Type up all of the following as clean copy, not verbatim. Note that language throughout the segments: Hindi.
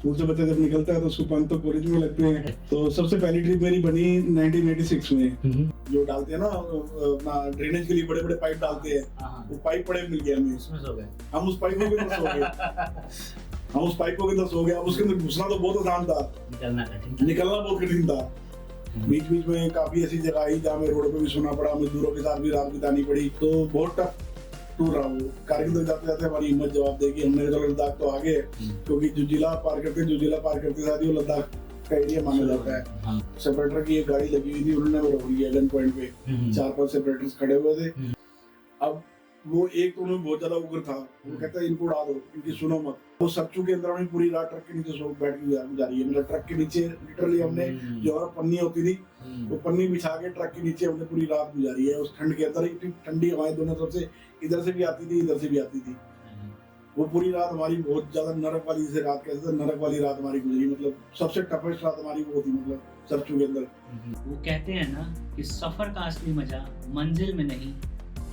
स्कूल से बच्चा जब निकलता है तो उसको 5 तो कॉलेज में लगते हैं। तो सबसे पहली ट्रिप मेरी बनी 1986 में, जो डालते हैं ना अपना ड्रेनेज के लिए बड़े बड़े पाइप डालते हैं, वो पाइप पड़े मिल गया हमें, उसमें सो गए हम, उस पाइपों के अंदर सो गए हम उस पाइपों के अंदर सो गए। अब उसके अंदर घुसना तो बहुत आसान था, निकलना बहुत कठिन था। बीच बीच में काफी ऐसी जगह आई जहाँ में रोड पे भी सोना पड़ा, मजदूरों के साथ भी रात बितानी पड़ी, तो बहुत टफ टूर रहा वो। कारगिल तक जाते जाते हमारी हिम्मत जवाब देगी, हमने चलो लद्दाख तो आगे, क्योंकि जो जिला पार करते साथ ही वो लद्दाख का एरिया माना जाता है। सेपरेटर की एक गाड़ी लगी हुई थी, उन्होंने वो रोक लिया गन पॉइंट पे, 4-5 सेपरेटर्स खड़े हुए थे। अब वो एक तो उन्हें बहुत ज्यादा उग्र था, वो कहता है इनको उड़ा दो, इनकी सुनो मत। वो सच्चू के अंदर हमने पूरी रात ट्रक के नीचे सो बैठ के गुजारी है। मतलब ट्रक के नीचे लिटरली हमने जो पन्नी होती थी वो पन्नी बिछा के ट्रक के नीचे हमने पूरी रात गुजारी है। उस ठंड के अंदर इतनी ठंडी हवाएं दोनों तरफ से, इधर से भी आती थी इधर से भी आती थी। वो पूरी रात हमारी बहुत ज्यादा नरक वाली, जैसे रात कहते थे नरक वाली रात हमारी गुजरी। मतलब सबसे टफेस्ट रात हमारी वो थी, मतलब सच्चू के अंदर। वो कहते हैं ना कि सफर का असली मजा मंजिल में नहीं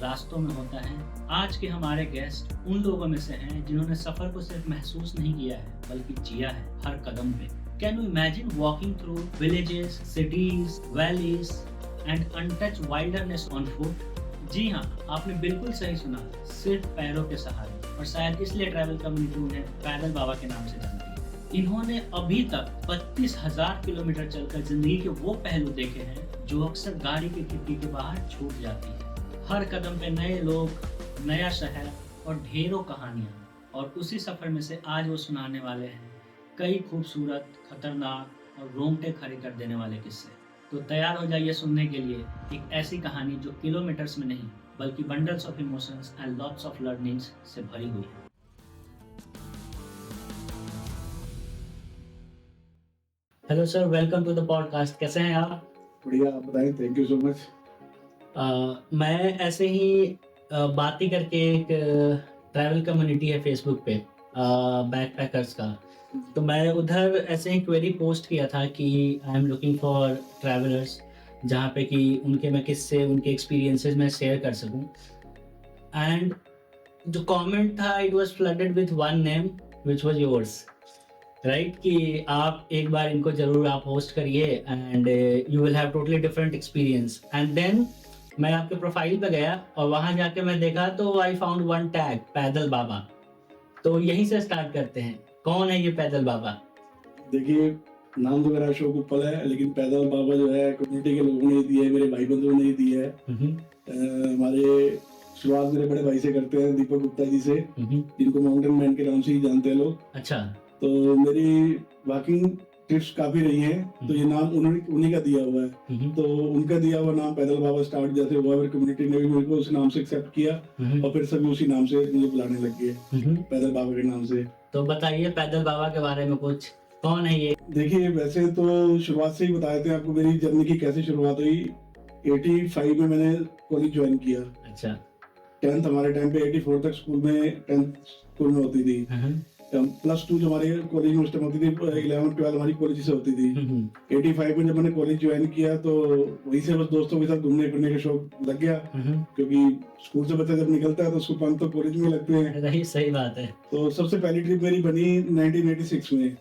रास्तों में होता है। आज के हमारे गेस्ट उन लोगों में से हैं जिन्होंने सफर को सिर्फ महसूस नहीं किया है बल्कि जिया है हर कदम पे। Can you imagine walking through villages, cities, valleys and untouched wilderness on foot? जी हाँ, आपने बिल्कुल सही सुना, सिर्फ पैरों के सहारे। और शायद इसलिए ट्रैवल कम्युनिटी उन्हें पैदल बाबा के नाम से जानती है। इन्होंने अभी तक 32,000 किलोमीटर चलकर जिंदगी के वो पहलू देखे हैं जो अक्सर गाड़ी की खिड़की के बाहर छूट जाती है। हर कदम पे नए लोग, नया शहर और ढेरों कहानियाँ, और उसी सफर में से आज वो सुनाने वाले हैं कई खूबसूरत, खतरनाक और रोंगटे खड़े कर देने वाले किस्से। तो तैयार हो जाइए सुनने के लिए एक ऐसी कहानी जो किलोमीटर्स में नहीं बल्कि bundles of emotions and lots of learnings से भरी हुई है। Hello sir, welcome to the podcast. कैसे हैं आप? बढ़िया, आप बताएं। Thank you so much. मैं ऐसे ही बातें करके, एक ट्रैवल कम्युनिटी है फेसबुक पे बैकपैकर्स का, तो मैं उधर ऐसे ही क्वेरी पोस्ट किया था कि I am looking for travellers, जहाँ पे कि उनके मैं किससे उनके एक्सपीरियंसेस मैं शेयर कर सकूं। एंड जो कमेंट था, it was flooded with one name which was yours, right? कि आप एक बार इनको जरूर आप होस्ट करिए and you will have totally different experience. And then मैं आपके प्रोफाइल पे गया और वहां जाके मैं देखा तो आई फाउंड वन टैग, पैदल बाबा। तो यहीं से स्टार्ट करते हैं, कौन है ये पैदल बाबा? देखिए, नाम तो मेरा अशोक उपल है, लेकिन पैदल बाबा जो है कम्युनिटी के लोगों ने दिया है, मेरे भाई बंधुओं ने दिया है। हमारे शुरुआत मेरे बड़े भाई से करते हैं, दीपक गुप्ता जी से, जिनको माउंटेन मैन के नाम से ही जानते हैं लोग। अच्छा। तो मेरी वॉकिंग ट्रिप्स काफी रही हैं, तो ये नाम उन्हीं का दिया हुआ है। तो उनका दिया हुआ नाम पैदल बाबा स्टार्ट जैसे हुआ, फिर कम्युनिटी ने भी मेरे को उस नाम से एक्सेप्ट किया और फिर सभी उसी नाम से मुझे बुलाने लग गए, पैदल बाबा के नाम से। तो बताइए पैदल बाबा के बारे में कुछ, कौन है ये? देखिए, वैसे तो शुरुआत से ही बता देते हैं आपको मेरी जर्नी की कैसे शुरुआत हुई। 85 में मैंने कॉलेज ज्वाइन किया। अच्छा। 10th हमारे टाइम पे 84 तक स्कूल में 10th स्कूल में होती थी। +2 जो हमारे कॉलेज में उस टाइम होती थी, 11 12 हमारी कॉलेज से होती थी। 85 में जब मैंने कॉलेज ज्वाइन किया तो वहीं से बस दोस्तों के साथ घूमने फिरने का शौक लग गया, क्योंकि स्कूल से बच्चा जब निकलता है तो उसको 5 तो कॉलेज में लगते हैं। सही बात है। तो सबसे पहली ट्रिप मेरी बनी 1986 में।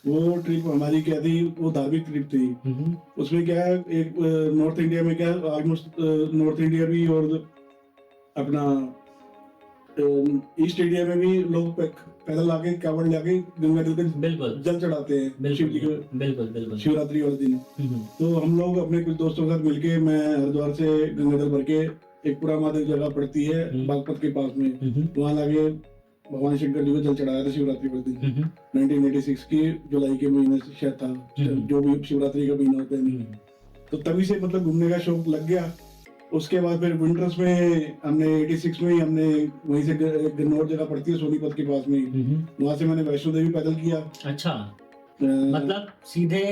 वो ट्रिप हमारी क्या थी, वो धार्मिक ट्रिप थी। उसमें क्या है, एक नॉर्थ इंडिया में क्या ऑलमोस्ट नॉर्थ इंडिया भी और अपना ईस्ट इंडिया में भी लोग पैदल आके कावड़ लाके गंगा जल के जल चढ़ाते हैं शिव जी के, बिल्कुल शिवरात्रि वाले दिन। तो हम लोग अपने कुछ दोस्तों के साथ मिलके, मैं हरिद्वार से गंगा जल भर के, एक पुरा महादेव जगह पड़ती है बागपत के पास में, वहां लाके भगवान शंकर जी को जल चढ़ाया था शिवरात्रि वाले दिन। 1986 की जुलाई के महीने से शायद था, जो भी शिवरात्रि का महीना होता है। तो तभी से मतलब घूमने का शौक लग गया। उसके बाद फिर विंटर्स में हमने 86 में ही हमने वहीं से गन्नौर जगह पड़ती है सोनीपत के पास में, वहां से मैंने वैष्णो देवी पैदल किया। अच्छा। मतलब सीधे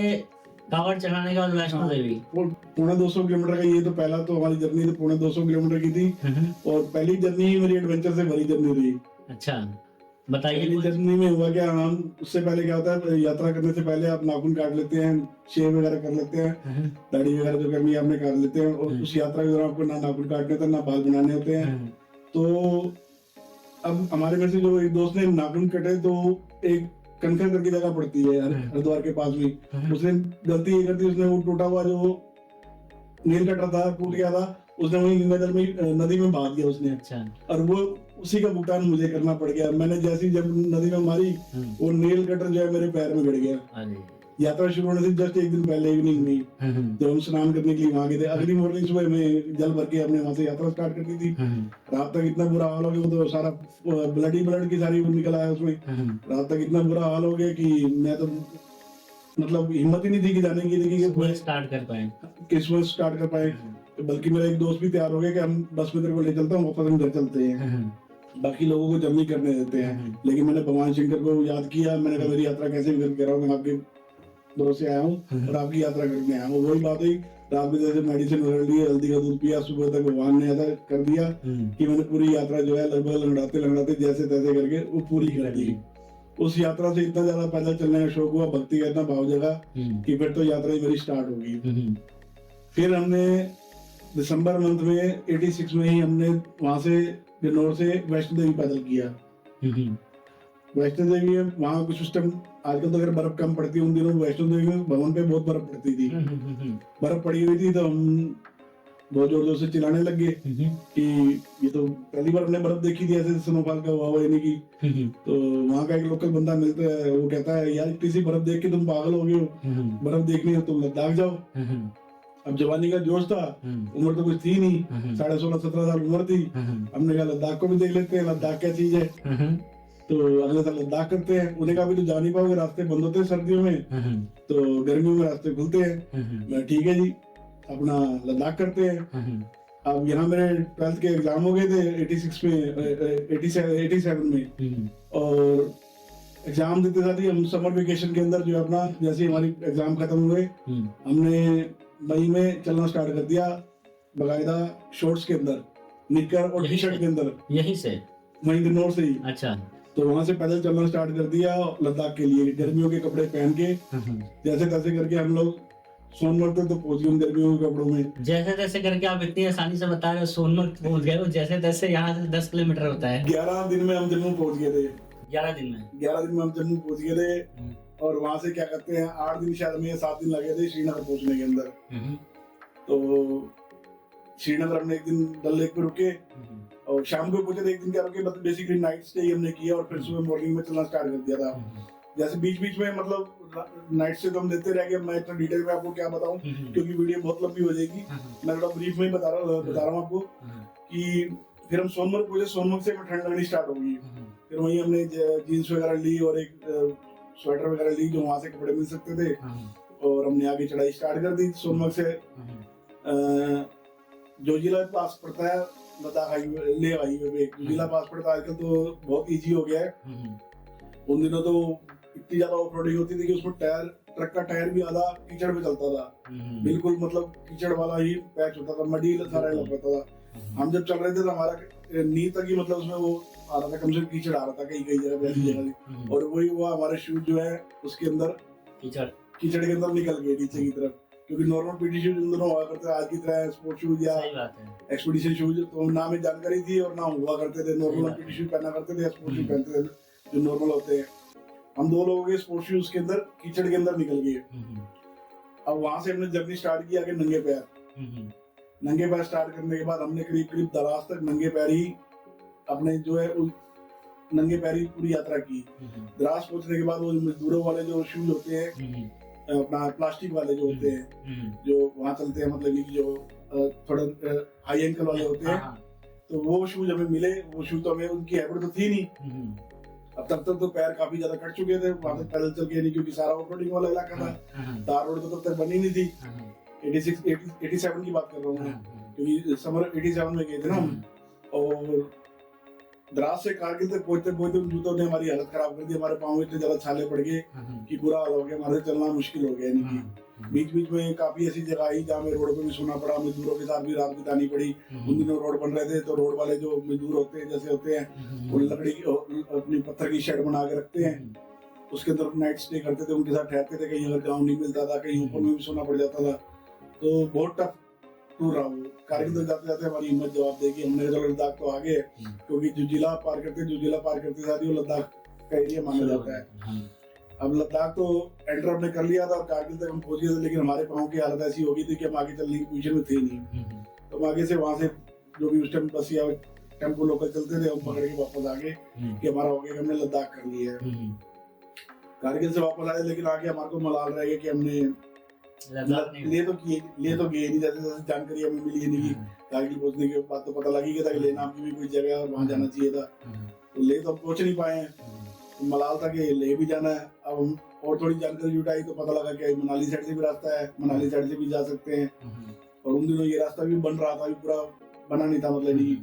कावड़ चढ़ाने के बाद वैष्णो देवी? 250 किलोमीटर का, ये तो पहला तो हमारी जर्नी तो 250 किलोमीटर की थी, और पहली जर्नी ही मेरी एडवेंचर से भरी जर्नी रही। अच्छा, बताइए। पहली जर्नी में हुआ क्या, हम उससे पहले क्या होता है, यात्रा करने से पहले आप नाखून काट लेते हैं, शेव वगैरह कर लेते हैं, दाढ़ी वगैरह जो करनी है आपने काट लेते हैं, और उस यात्रा के दौरान आपको ना नाखून काटने होते, ना बाल बनाने होते हैं। तो अब हमारे में से जो एक दोस्त ने नाखून कटे, तो एक कनखर करके जगह पड़ती है हरिद्वार के पास में, उसने गलती ये कर दी, उसने वो टूटा हुआ जो नील कटर था टूट गया था, उसने वही गंगा जल में नदी में बहा दिया उसने। अच्छा। और वो उसी का भुगतान मुझे करना पड़ गया। मैंने जैसी जब नदी में मारी वो नील कटर जो है मेरे पैर में गड़ गया। यात्रा शुरू होने से जस्ट एक दिन पहले इवनिंग में जब हम स्नान करने के लिए वहां गए थे, अगली मॉर्निंग सुबह में जल भर के हमने वहां से यात्रा स्टार्ट कर दी थी। रात तक इतना बुरा हाल हो गया, वो तो सारा ब्लड की सारी वो निकल आया उसमें। रात तक इतना बुरा हाल हो गया कि मैं तो मतलब हिम्मत ही नहीं थी कि जाने की कि स्टार्ट कर पाए, किस्मत स्टार्ट कर पाए। बल्कि मेरा एक दोस्त भी तैयार हो गया कि हम बस में तेरे को ले चलता हूँ, वापस हम घर चलते हैं, बाकी लोगों को जर्नी करने देते हैं। लेकिन मैंने भगवान शंकर को याद किया, मैंने कहा मेरी यात्रा कैसे भी कर रहा हूँ, मैं आपके भरोसे आया हूँ और आपकी यात्रा करने आया हूँ। वही बात है, रात में जैसे मेडिसिन वगैरह लिए, हल्दी का दूध पिया, सुबह तक भगवान ने ऐसा कर दिया कि मैंने पूरी यात्रा जो है लगभग लंगड़ाते जैसे तैसे करके वो पूरी कर दी। उस यात्रा से इतना ज्यादा पैदल चलने का शौक हुआ, भक्ति का इतना भाव जगा कि फिर तो यात्रा ही मेरी स्टार्ट होगी। फिर हमने दिसंबर मंथ में 86 में ही हमने वहां से बिजनौर से वैष्णो देवी पैदल किया। वैष्णो देवी में वहाँ कुछ सिस्टम, आजकल तो अगर बर्फ कम पड़ती है, उन दिनों वैष्णो देवी में भवन पे बहुत बर्फ पड़ती थी। बर्फ पड़ी हुई थी तो हम बहुत जोर जोर से चिल्लाने लगे कि ये तो पहली बार हमने बर्फ देखी थी ऐसे स्नोफॉल का हुआ यानी की। तो वहाँ का एक लोकल बंदा मिलता है, वो कहता है यार इतनी सी बर्फ देख के तुम पागल हो गए हो, बर्फ देखनी है तुम लद्दाख जाओ। अब जवानी का जोश था, उम्र तो कुछ थी नहीं, 16.5-17 साल उम्र थी। हमने कहा लद्दाख को भी देख लेते हैं, लद्दाख क्या चीज है। तो अगले साल लद्दाख करते हैं। उन्हें कहा भी तो जा नहीं पाओगे, रास्ते बंद होते हैं सर्दियों में, तो गर्मियों में रास्ते खुलते हैं। मैं ठीक है जी, अपना लद्दाख करते हैं। अब यहाँ मेरे 12th के एग्जाम हो गए थे 86 में 87 में, और एग्जाम देते साथ ही हम समर वेकेशन के अंदर जो अपना जैसे हमारी एग्जाम खत्म हुए, हमने मई में चलना स्टार्ट कर दिया बाकायदा शॉर्ट्स के अंदर, निक्कर और टी शर्ट के अंदर, यहीं से वहीं बिजनौर से ही। अच्छा। तो वहां से पैदल चलना स्टार्ट कर दिया लद्दाख के लिए, गर्मियों के कपड़े पहन के जैसे तैसे करके हम लोग सोनमर्ग तक तो पहुंच गए गर्मियों के कपड़ों में। जैसे तैसे करके आप इतनी आसानी से बता रहे हो सोनमर्ग पहुंच गए हो, जैसे तैसे यहाँ से 10 किलोमीटर होता है। 11 दिन में हम जम्मू पहुंच गए थे। 11 दिन में हम जम्मू पहुंच गए थे, और वहां से क्या कहते हैं 8 दिन शायद में 7 दिन लगे थे श्रीनगर पहुंचने के अंदर। तो श्रीनगर हमने एक दिन डल लेक पे रुके और शाम को पहुंचे थे, एक दिन क्या रुके, मतलब बेसिकली नाइट स्टे हमने किया और फिर सुबह मॉर्निंग में चलना स्टार्ट कर दिया था। जैसे बीच बीच में मतलब नाइट स्टे तो हम देते रह गए, मैं इतना डिटेल में आपको क्या बताऊं क्योंकि वीडियो बहुत लंबी हो जाएगी। मैं थोड़ा ब्रीफ में बता रहा हूँ आपको कि फिर हम सोनमर्ग पहुंचे, सोनमर्ग से ठंड लगनी स्टार्ट हो गई। फिर वहीं हमने जीन्स वगैरह ली और एक स्वेटर वगैरह ली जो वहां से कपड़े मिल सकते थे, और हमने आगे चढ़ाई स्टार्ट कर दी। सोनमर्ग से जो जिला पास पड़ता है लद्दाख हाईवे, ले हाईवे पे जो जिला पास पड़ता है, आजकल तो बहुत इजी हो गया है। उन दिनों तो इतनी ज्यादा ऑफ रोडिंग होती थी कि उसमें टायर, ट्रक का टायर भी आधा कीचड़ में चलता था, बिल्कुल मतलब कीचड़ वाला ही पैच होता था, मडी सारा लग पाता था। हम जब चल रहे थे तो हमारा नी तक ही मतलब उसमें वो आ रहा था, कम से कम कीचड़ आ रहा था कई जगह पे, ऐसी जगह। और वही हुआ, हमारे शूज जो है उसके अंदर कीचड़ के अंदर निकल गए नीचे की तरफ, क्योंकि नॉर्मल पीटी शूज उन दोनों हुआ करते थे, आज की तरह स्पोर्ट शूज या एक्सपीडिशन शूज तो ना में जानकारी थी और ना हुआ करते थे। नॉर्मल पीटी शूज पहना करते थे या स्पोर्ट शूज पहनते थे जो नॉर्मल होते हैं। हम 2 लोगों के स्पोर्ट शूज के अंदर कीचड़ के अंदर निकल गए। अब वहां से हमने जर्नी स्टार्ट किया कि नंगे पैर स्टार्ट करने के बाद हमने करीब दराज तक नंगे पैर ही अपने जो है नंगे पैर ही पूरी यात्रा की। दराज पहुंचने के बाद वो मजदूरों वाले जो शूज होते हैं, अपना प्लास्टिक वाले जो होते हैं जो वहां चलते हैं, मतलब कि जो थोड़ा हाई एंकल वाले होते हैं, तो वो शूज हमें मिले। वो शूज तो हमें उनकी हैबिट तो थी नहीं। अब तब तक तो पैर काफी ज्यादा कट चुके थे वहां से पैदल चल के, नहीं क्योंकि सारा ऑफ रोडिंग वाला इलाका था, तार रोड तो तब तक बनी नहीं थी। 87 की बात कर रहा हूँ मैं, क्योंकि समर 87 में गए थे ना हम। और द्रास से कारगिल तक पहुंचते पहुंचते उन जूतों ने हमारी हालत खराब कर दी। हमारे पाँव में इतने ज्यादा छाले पड़ गए कि बुरा हाल हो गया, हमारे चलना मुश्किल हो गया। नहीं बीच बीच में काफी ऐसी जगह आई जहाँ में रोड पे भी सोना पड़ा, मजदूरों के साथ भी रात बितानी पड़ी। उन दिनों रोड बन रहे थे तो रोड वाले जो मजदूर होते हैं जैसे होते हैं वो लकड़ी की अपनी पत्थर की शेड बना के रखते हैं, उसके अंदर नाइट स्टे करते थे, उनके साथ ठहरते थे। कहीं अगर गाँव नहीं मिलता था, कहीं ऊपर में भी सोना पड़ जाता था। तो बहुत टफ टूर रहा वो। कारगिल तक जाते जाते हमारी हिम्मत जवाब देगी, हमने कहा लद्दाख तो आगे है, क्योंकि जो जिला पार करते साथ ही वो लद्दाख का एरिया माना जाता है। अब लद्दाख तो एंटर हमने कर लिया था और कारगिल तक हम पहुंच गए थे, लेकिन हमारे पाँव की हालत ऐसी हो गई थी कि हम आगे चलने की पोजीशन में थे नहीं। तो हम आगे से वहां से जो भी उस टाइम बस या टेम्पो लोकल चलते थे हम पकड़ के वापस आ गए कि हमारा हो गया, हमने लद्दाख कर लिया है। कारगिल से वापस आए, लेकिन आगे हमारे को मलाल रह गया कि हमने ले तो गए नहीं, जैसे जैसे जानकारी हमें मिली नहीं की कारगिल पहुंचने के बाद तो पता लगी गया था कि ले नाम की भी कोई जगह और वहां जाना चाहिए था, तो ले तो हम पहुंच नहीं पाए हैं। तो मलाल था कि ले भी जाना है। अब हम और थोड़ी जानकारी जुटाई तो पता लगा कि मनाली साइड से भी रास्ता है, मनाली साइड से भी जा सकते हैं। और उन दिनों ये रास्ता भी बन रहा था, अभी पूरा बना नहीं था, मतलब नहीं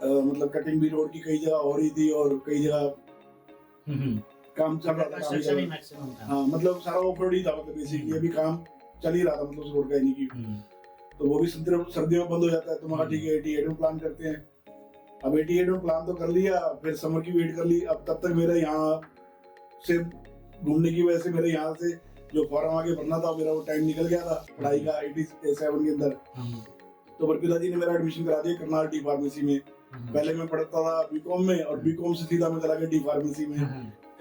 मतलब कटिंग भी रोड की कई जगह हो रही थी और कई जगह काम चल रहा था। हाँ, मतलब सारा ऑफ रोड ही था, मतलब बेसिकली अभी काम चल ही रहा था, मतलब उस रोड का नहीं की। तो वो भी सर्दियों में बंद हो जाता है। तो मगर ठीक है 88 में प्लान करते हैं। अब 88 में प्लान तो कर लिया, फिर समर की वेट कर ली। अब तब तक मेरा यहाँ से घूमने की वजह से मेरे यहाँ से जो फॉर्म आगे भरना था मेरा वो टाइम निकल गया था पढ़ाई का 87 के अंदर। तो बरपीला जी ने मेरा एडमिशन करा दिया करनाल डी फार्मेसी में। पहले मैं पढ़ता था बीकॉम में और बीकॉम से सीधा मैं चला गया डी फार्मेसी में।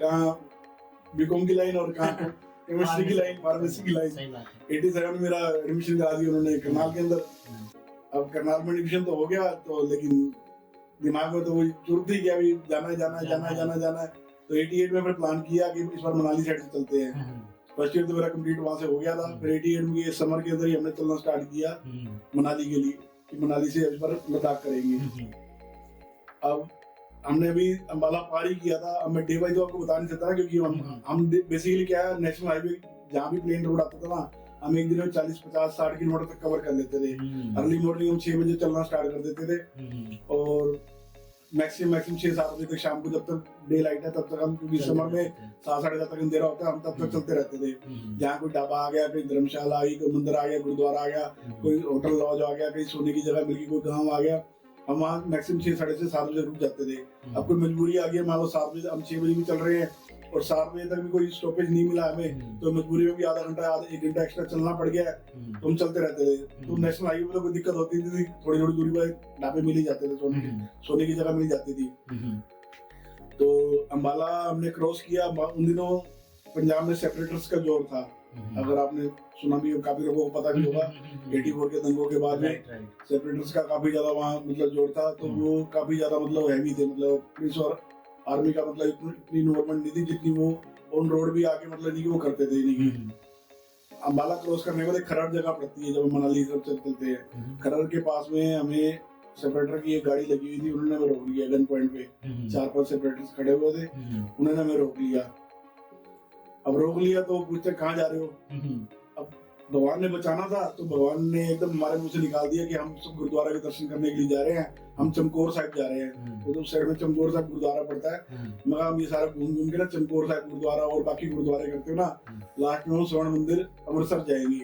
कहाँ बीकॉम की लाइन और कहाँ केमिस्ट्री की लाइन, फार्मेसी की लाइन। 87 में मेरा एडमिशन करा दिया उन्होंने करनाल के अंदर। अब करनाल में एडमिशन तो हो गया, तो लेकिन दिमाग में तो वही चुर थी कि अभी जाना है। तो 88 में फिर प्लान किया कि इस बार मनाली साइड से चलते हैं। फर्स्ट ईयर तो मेरा कंप्लीट वहां से हो गया था। फिर 88 में ये समर के अंदर ही हमने चलना स्टार्ट किया मनाली के लिए कि मनाली से इस बार लद्दाख करेंगे। अब हमने अभी अंबाला पार ही किया था। अब मैं डे बाई तो आपको बता नहीं सकता क्योंकि हम बेसिकली क्या है, नेशनल हाईवे जहाँ भी प्लेन रोड आता था ना, हम एक दिन में 40, 50, 60 किलोमीटर तक कवर कर लेते थे। अर्ली मॉर्निंग हम 6 बजे चलना स्टार्ट कर देते थे और मैक्सिमम 6-7 बजे तक शाम को, जब तक डे लाइट है तब तक हम, क्योंकि समर में 7-7:30 तक अंधेरा होता है, हम तब तक चलते रहते थे। जहाँ कोई ढाबा आ गया, कोई धर्मशाला आ गई, कोई मंदिर आ गया, गुरुद्वारा आ गया, कोई होटल लॉज आ गया, कहीं सोने की जगह मिल गई, कोई गाँव आ गया, हम वहाँ मैक्सिमम 6-7:30 बजे रुक जाते थे। अब कोई मजबूरी आ गई, मान लो 7 बजे, हम 6 बजे भी चल रहे हैं और 7 बजे तक भी कोई स्टॉपेज नहीं मिला हमें, तो मजबूरी में भी आधा घंटा 1 घंटा एक्स्ट्रा चलना पड़ गया, तो हम चलते रहते थे। तो नेशनल हाईवे पे तो कोई दिक्कत होती थी, थोड़ी थोड़ी दूरी पर ढाबे मिल ही जाते थे, सोने की जगह मिल जाती थी। तो अंबाला हमने क्रॉस किया। उन दिनों पंजाब में सेपरेटर्स का जोर था, अगर आपने सुना भी, काफी लोगों को पता भी होगा। 84 के दंगों के बाद में सेपरेटर्स का काफी ज्यादा वहाँ मतलब जोर था, तो वो काफी ज्यादा मतलब हैवी थे, मतलब पुलिस और आर्मी का मतलब इतनी इन्वॉल्वमेंट नहीं थी जितनी वो ऑन रोड भी आके मतलब नहीं कि वो करते थे। नहीं अंबाला क्रॉस करने के बाद एक खरड़ जगह पड़ती है, जब मनाली तरफ चलते हैं, खरड़ के पास में हमें सेपरेटर की एक गाड़ी लगी हुई थी, उन्होंने हमें रोक लिया गन पॉइंट पे। 4-5 सेपरेटर्स खड़े हुए थे, उन्होंने हमें रोक लिया। अब रोक लिया तो पूछते कहाँ जा रहे हो। अब भगवान ने बचाना था, तो भगवान ने एकदम हमारे मुंह से निकाल दिया कि हम सब गुरुद्वारा के दर्शन करने के लिए जा रहे हैं, हम चमकौर साहिब जा रहे हैं। उधर साइड में चमकौर साहिब गुरुद्वारा पड़ता है। मगर हम ये सारा घूम घूम के ना चमकौर साहिब गुरुद्वारा और बाकी गुरुद्वारे करते हो ना, लास्ट में हम स्वर्ण मंदिर अमृतसर जाएंगे।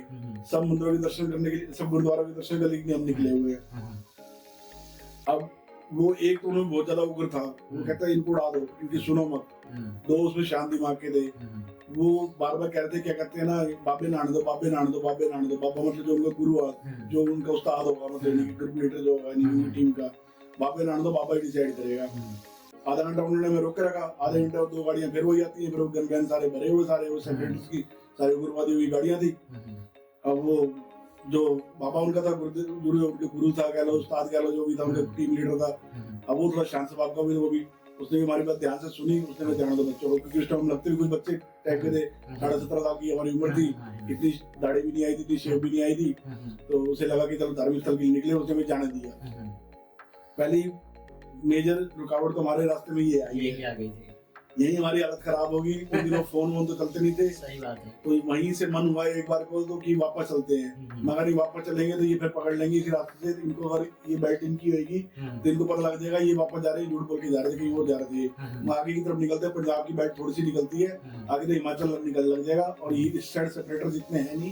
सब मंदिरों के दर्शन करने के लिए, सब गुरुद्वारा के दर्शन करने के लिए हम निकले हुए हैं। अब वो एक तो उन्हें बहुत ज्यादा उग्र था, वो कहता है इनको उड़ा दो, इनकी सुनो मत। 2 उसमें शांत दिमाग के थे, वो बार बार कह रहे थे, क्या कहते हैं ना, बाबे नान दो, बाबे नान दो, बाबे नान दो। बाबा मतलब जो उनका गुरु है, जो उनका उस्ताद होगा, मतलब ग्रुप लीडर जो होगा उनकी टीम का, बाबे नान दो, बाबा ही डिसाइड करेगा। आधा घंटा उन्होंने हमें रोक के रखा। आधे घंटे और 2 गाड़ियां फिर हो जाती है, फिर वो गन वैन सारे भरे हुए, सारे वो सेपरेटर्स की सारी उग्रवादी हुई गाड़ियां थी। अब वो जो बाबा उनका था, गुरु था कह लो, उस्ताद कह लो, जो भी था उनका टीम लीडर था, अब वो थोड़ा शांत स्वभाव का भी, वो भी उसने भी हमारी बात ध्यान से सुनी। उसने ध्यान दो बच्चों को, क्योंकि उस टाइम लगते भी कुछ बच्चे टाइप के थे, 17.5 साल की हमारी उम्र थी, इतनी दाढ़ी भी नहीं आई थी, इतनी शेव भी नहीं आई थी, तो उसे लगा कि चलो धार्मिक स्थल के लिए निकले, उसने भी जाने दिया। पहली मेजर रुकावट तो हमारे रास्ते में ये आई है, यही हमारी हालत खराब होगी। उन दिनों फोन तो चलते नहीं थे। सही बात है। तो वहीं से मन हुआ एक बार को तो कि वापस चलते हैं, मगर ये वापस चलेंगे तो ये फिर पकड़ लेंगे इसी रास्ते से। इनको अगर ये बेल्ट इनकी होगी तो इनको पता लग जाएगा ये वापस जा रहे हैं, झूठ बोल के जा रहे थे, कहीं और जा रहे थे। आगे की तरफ निकलते हैं, पंजाब की बेल्ट थोड़ी सी निकलती है, आगे तो हिमाचल निकल लग जाएगा, और ये इस साइड सेपरेटर जितने हैं नहीं,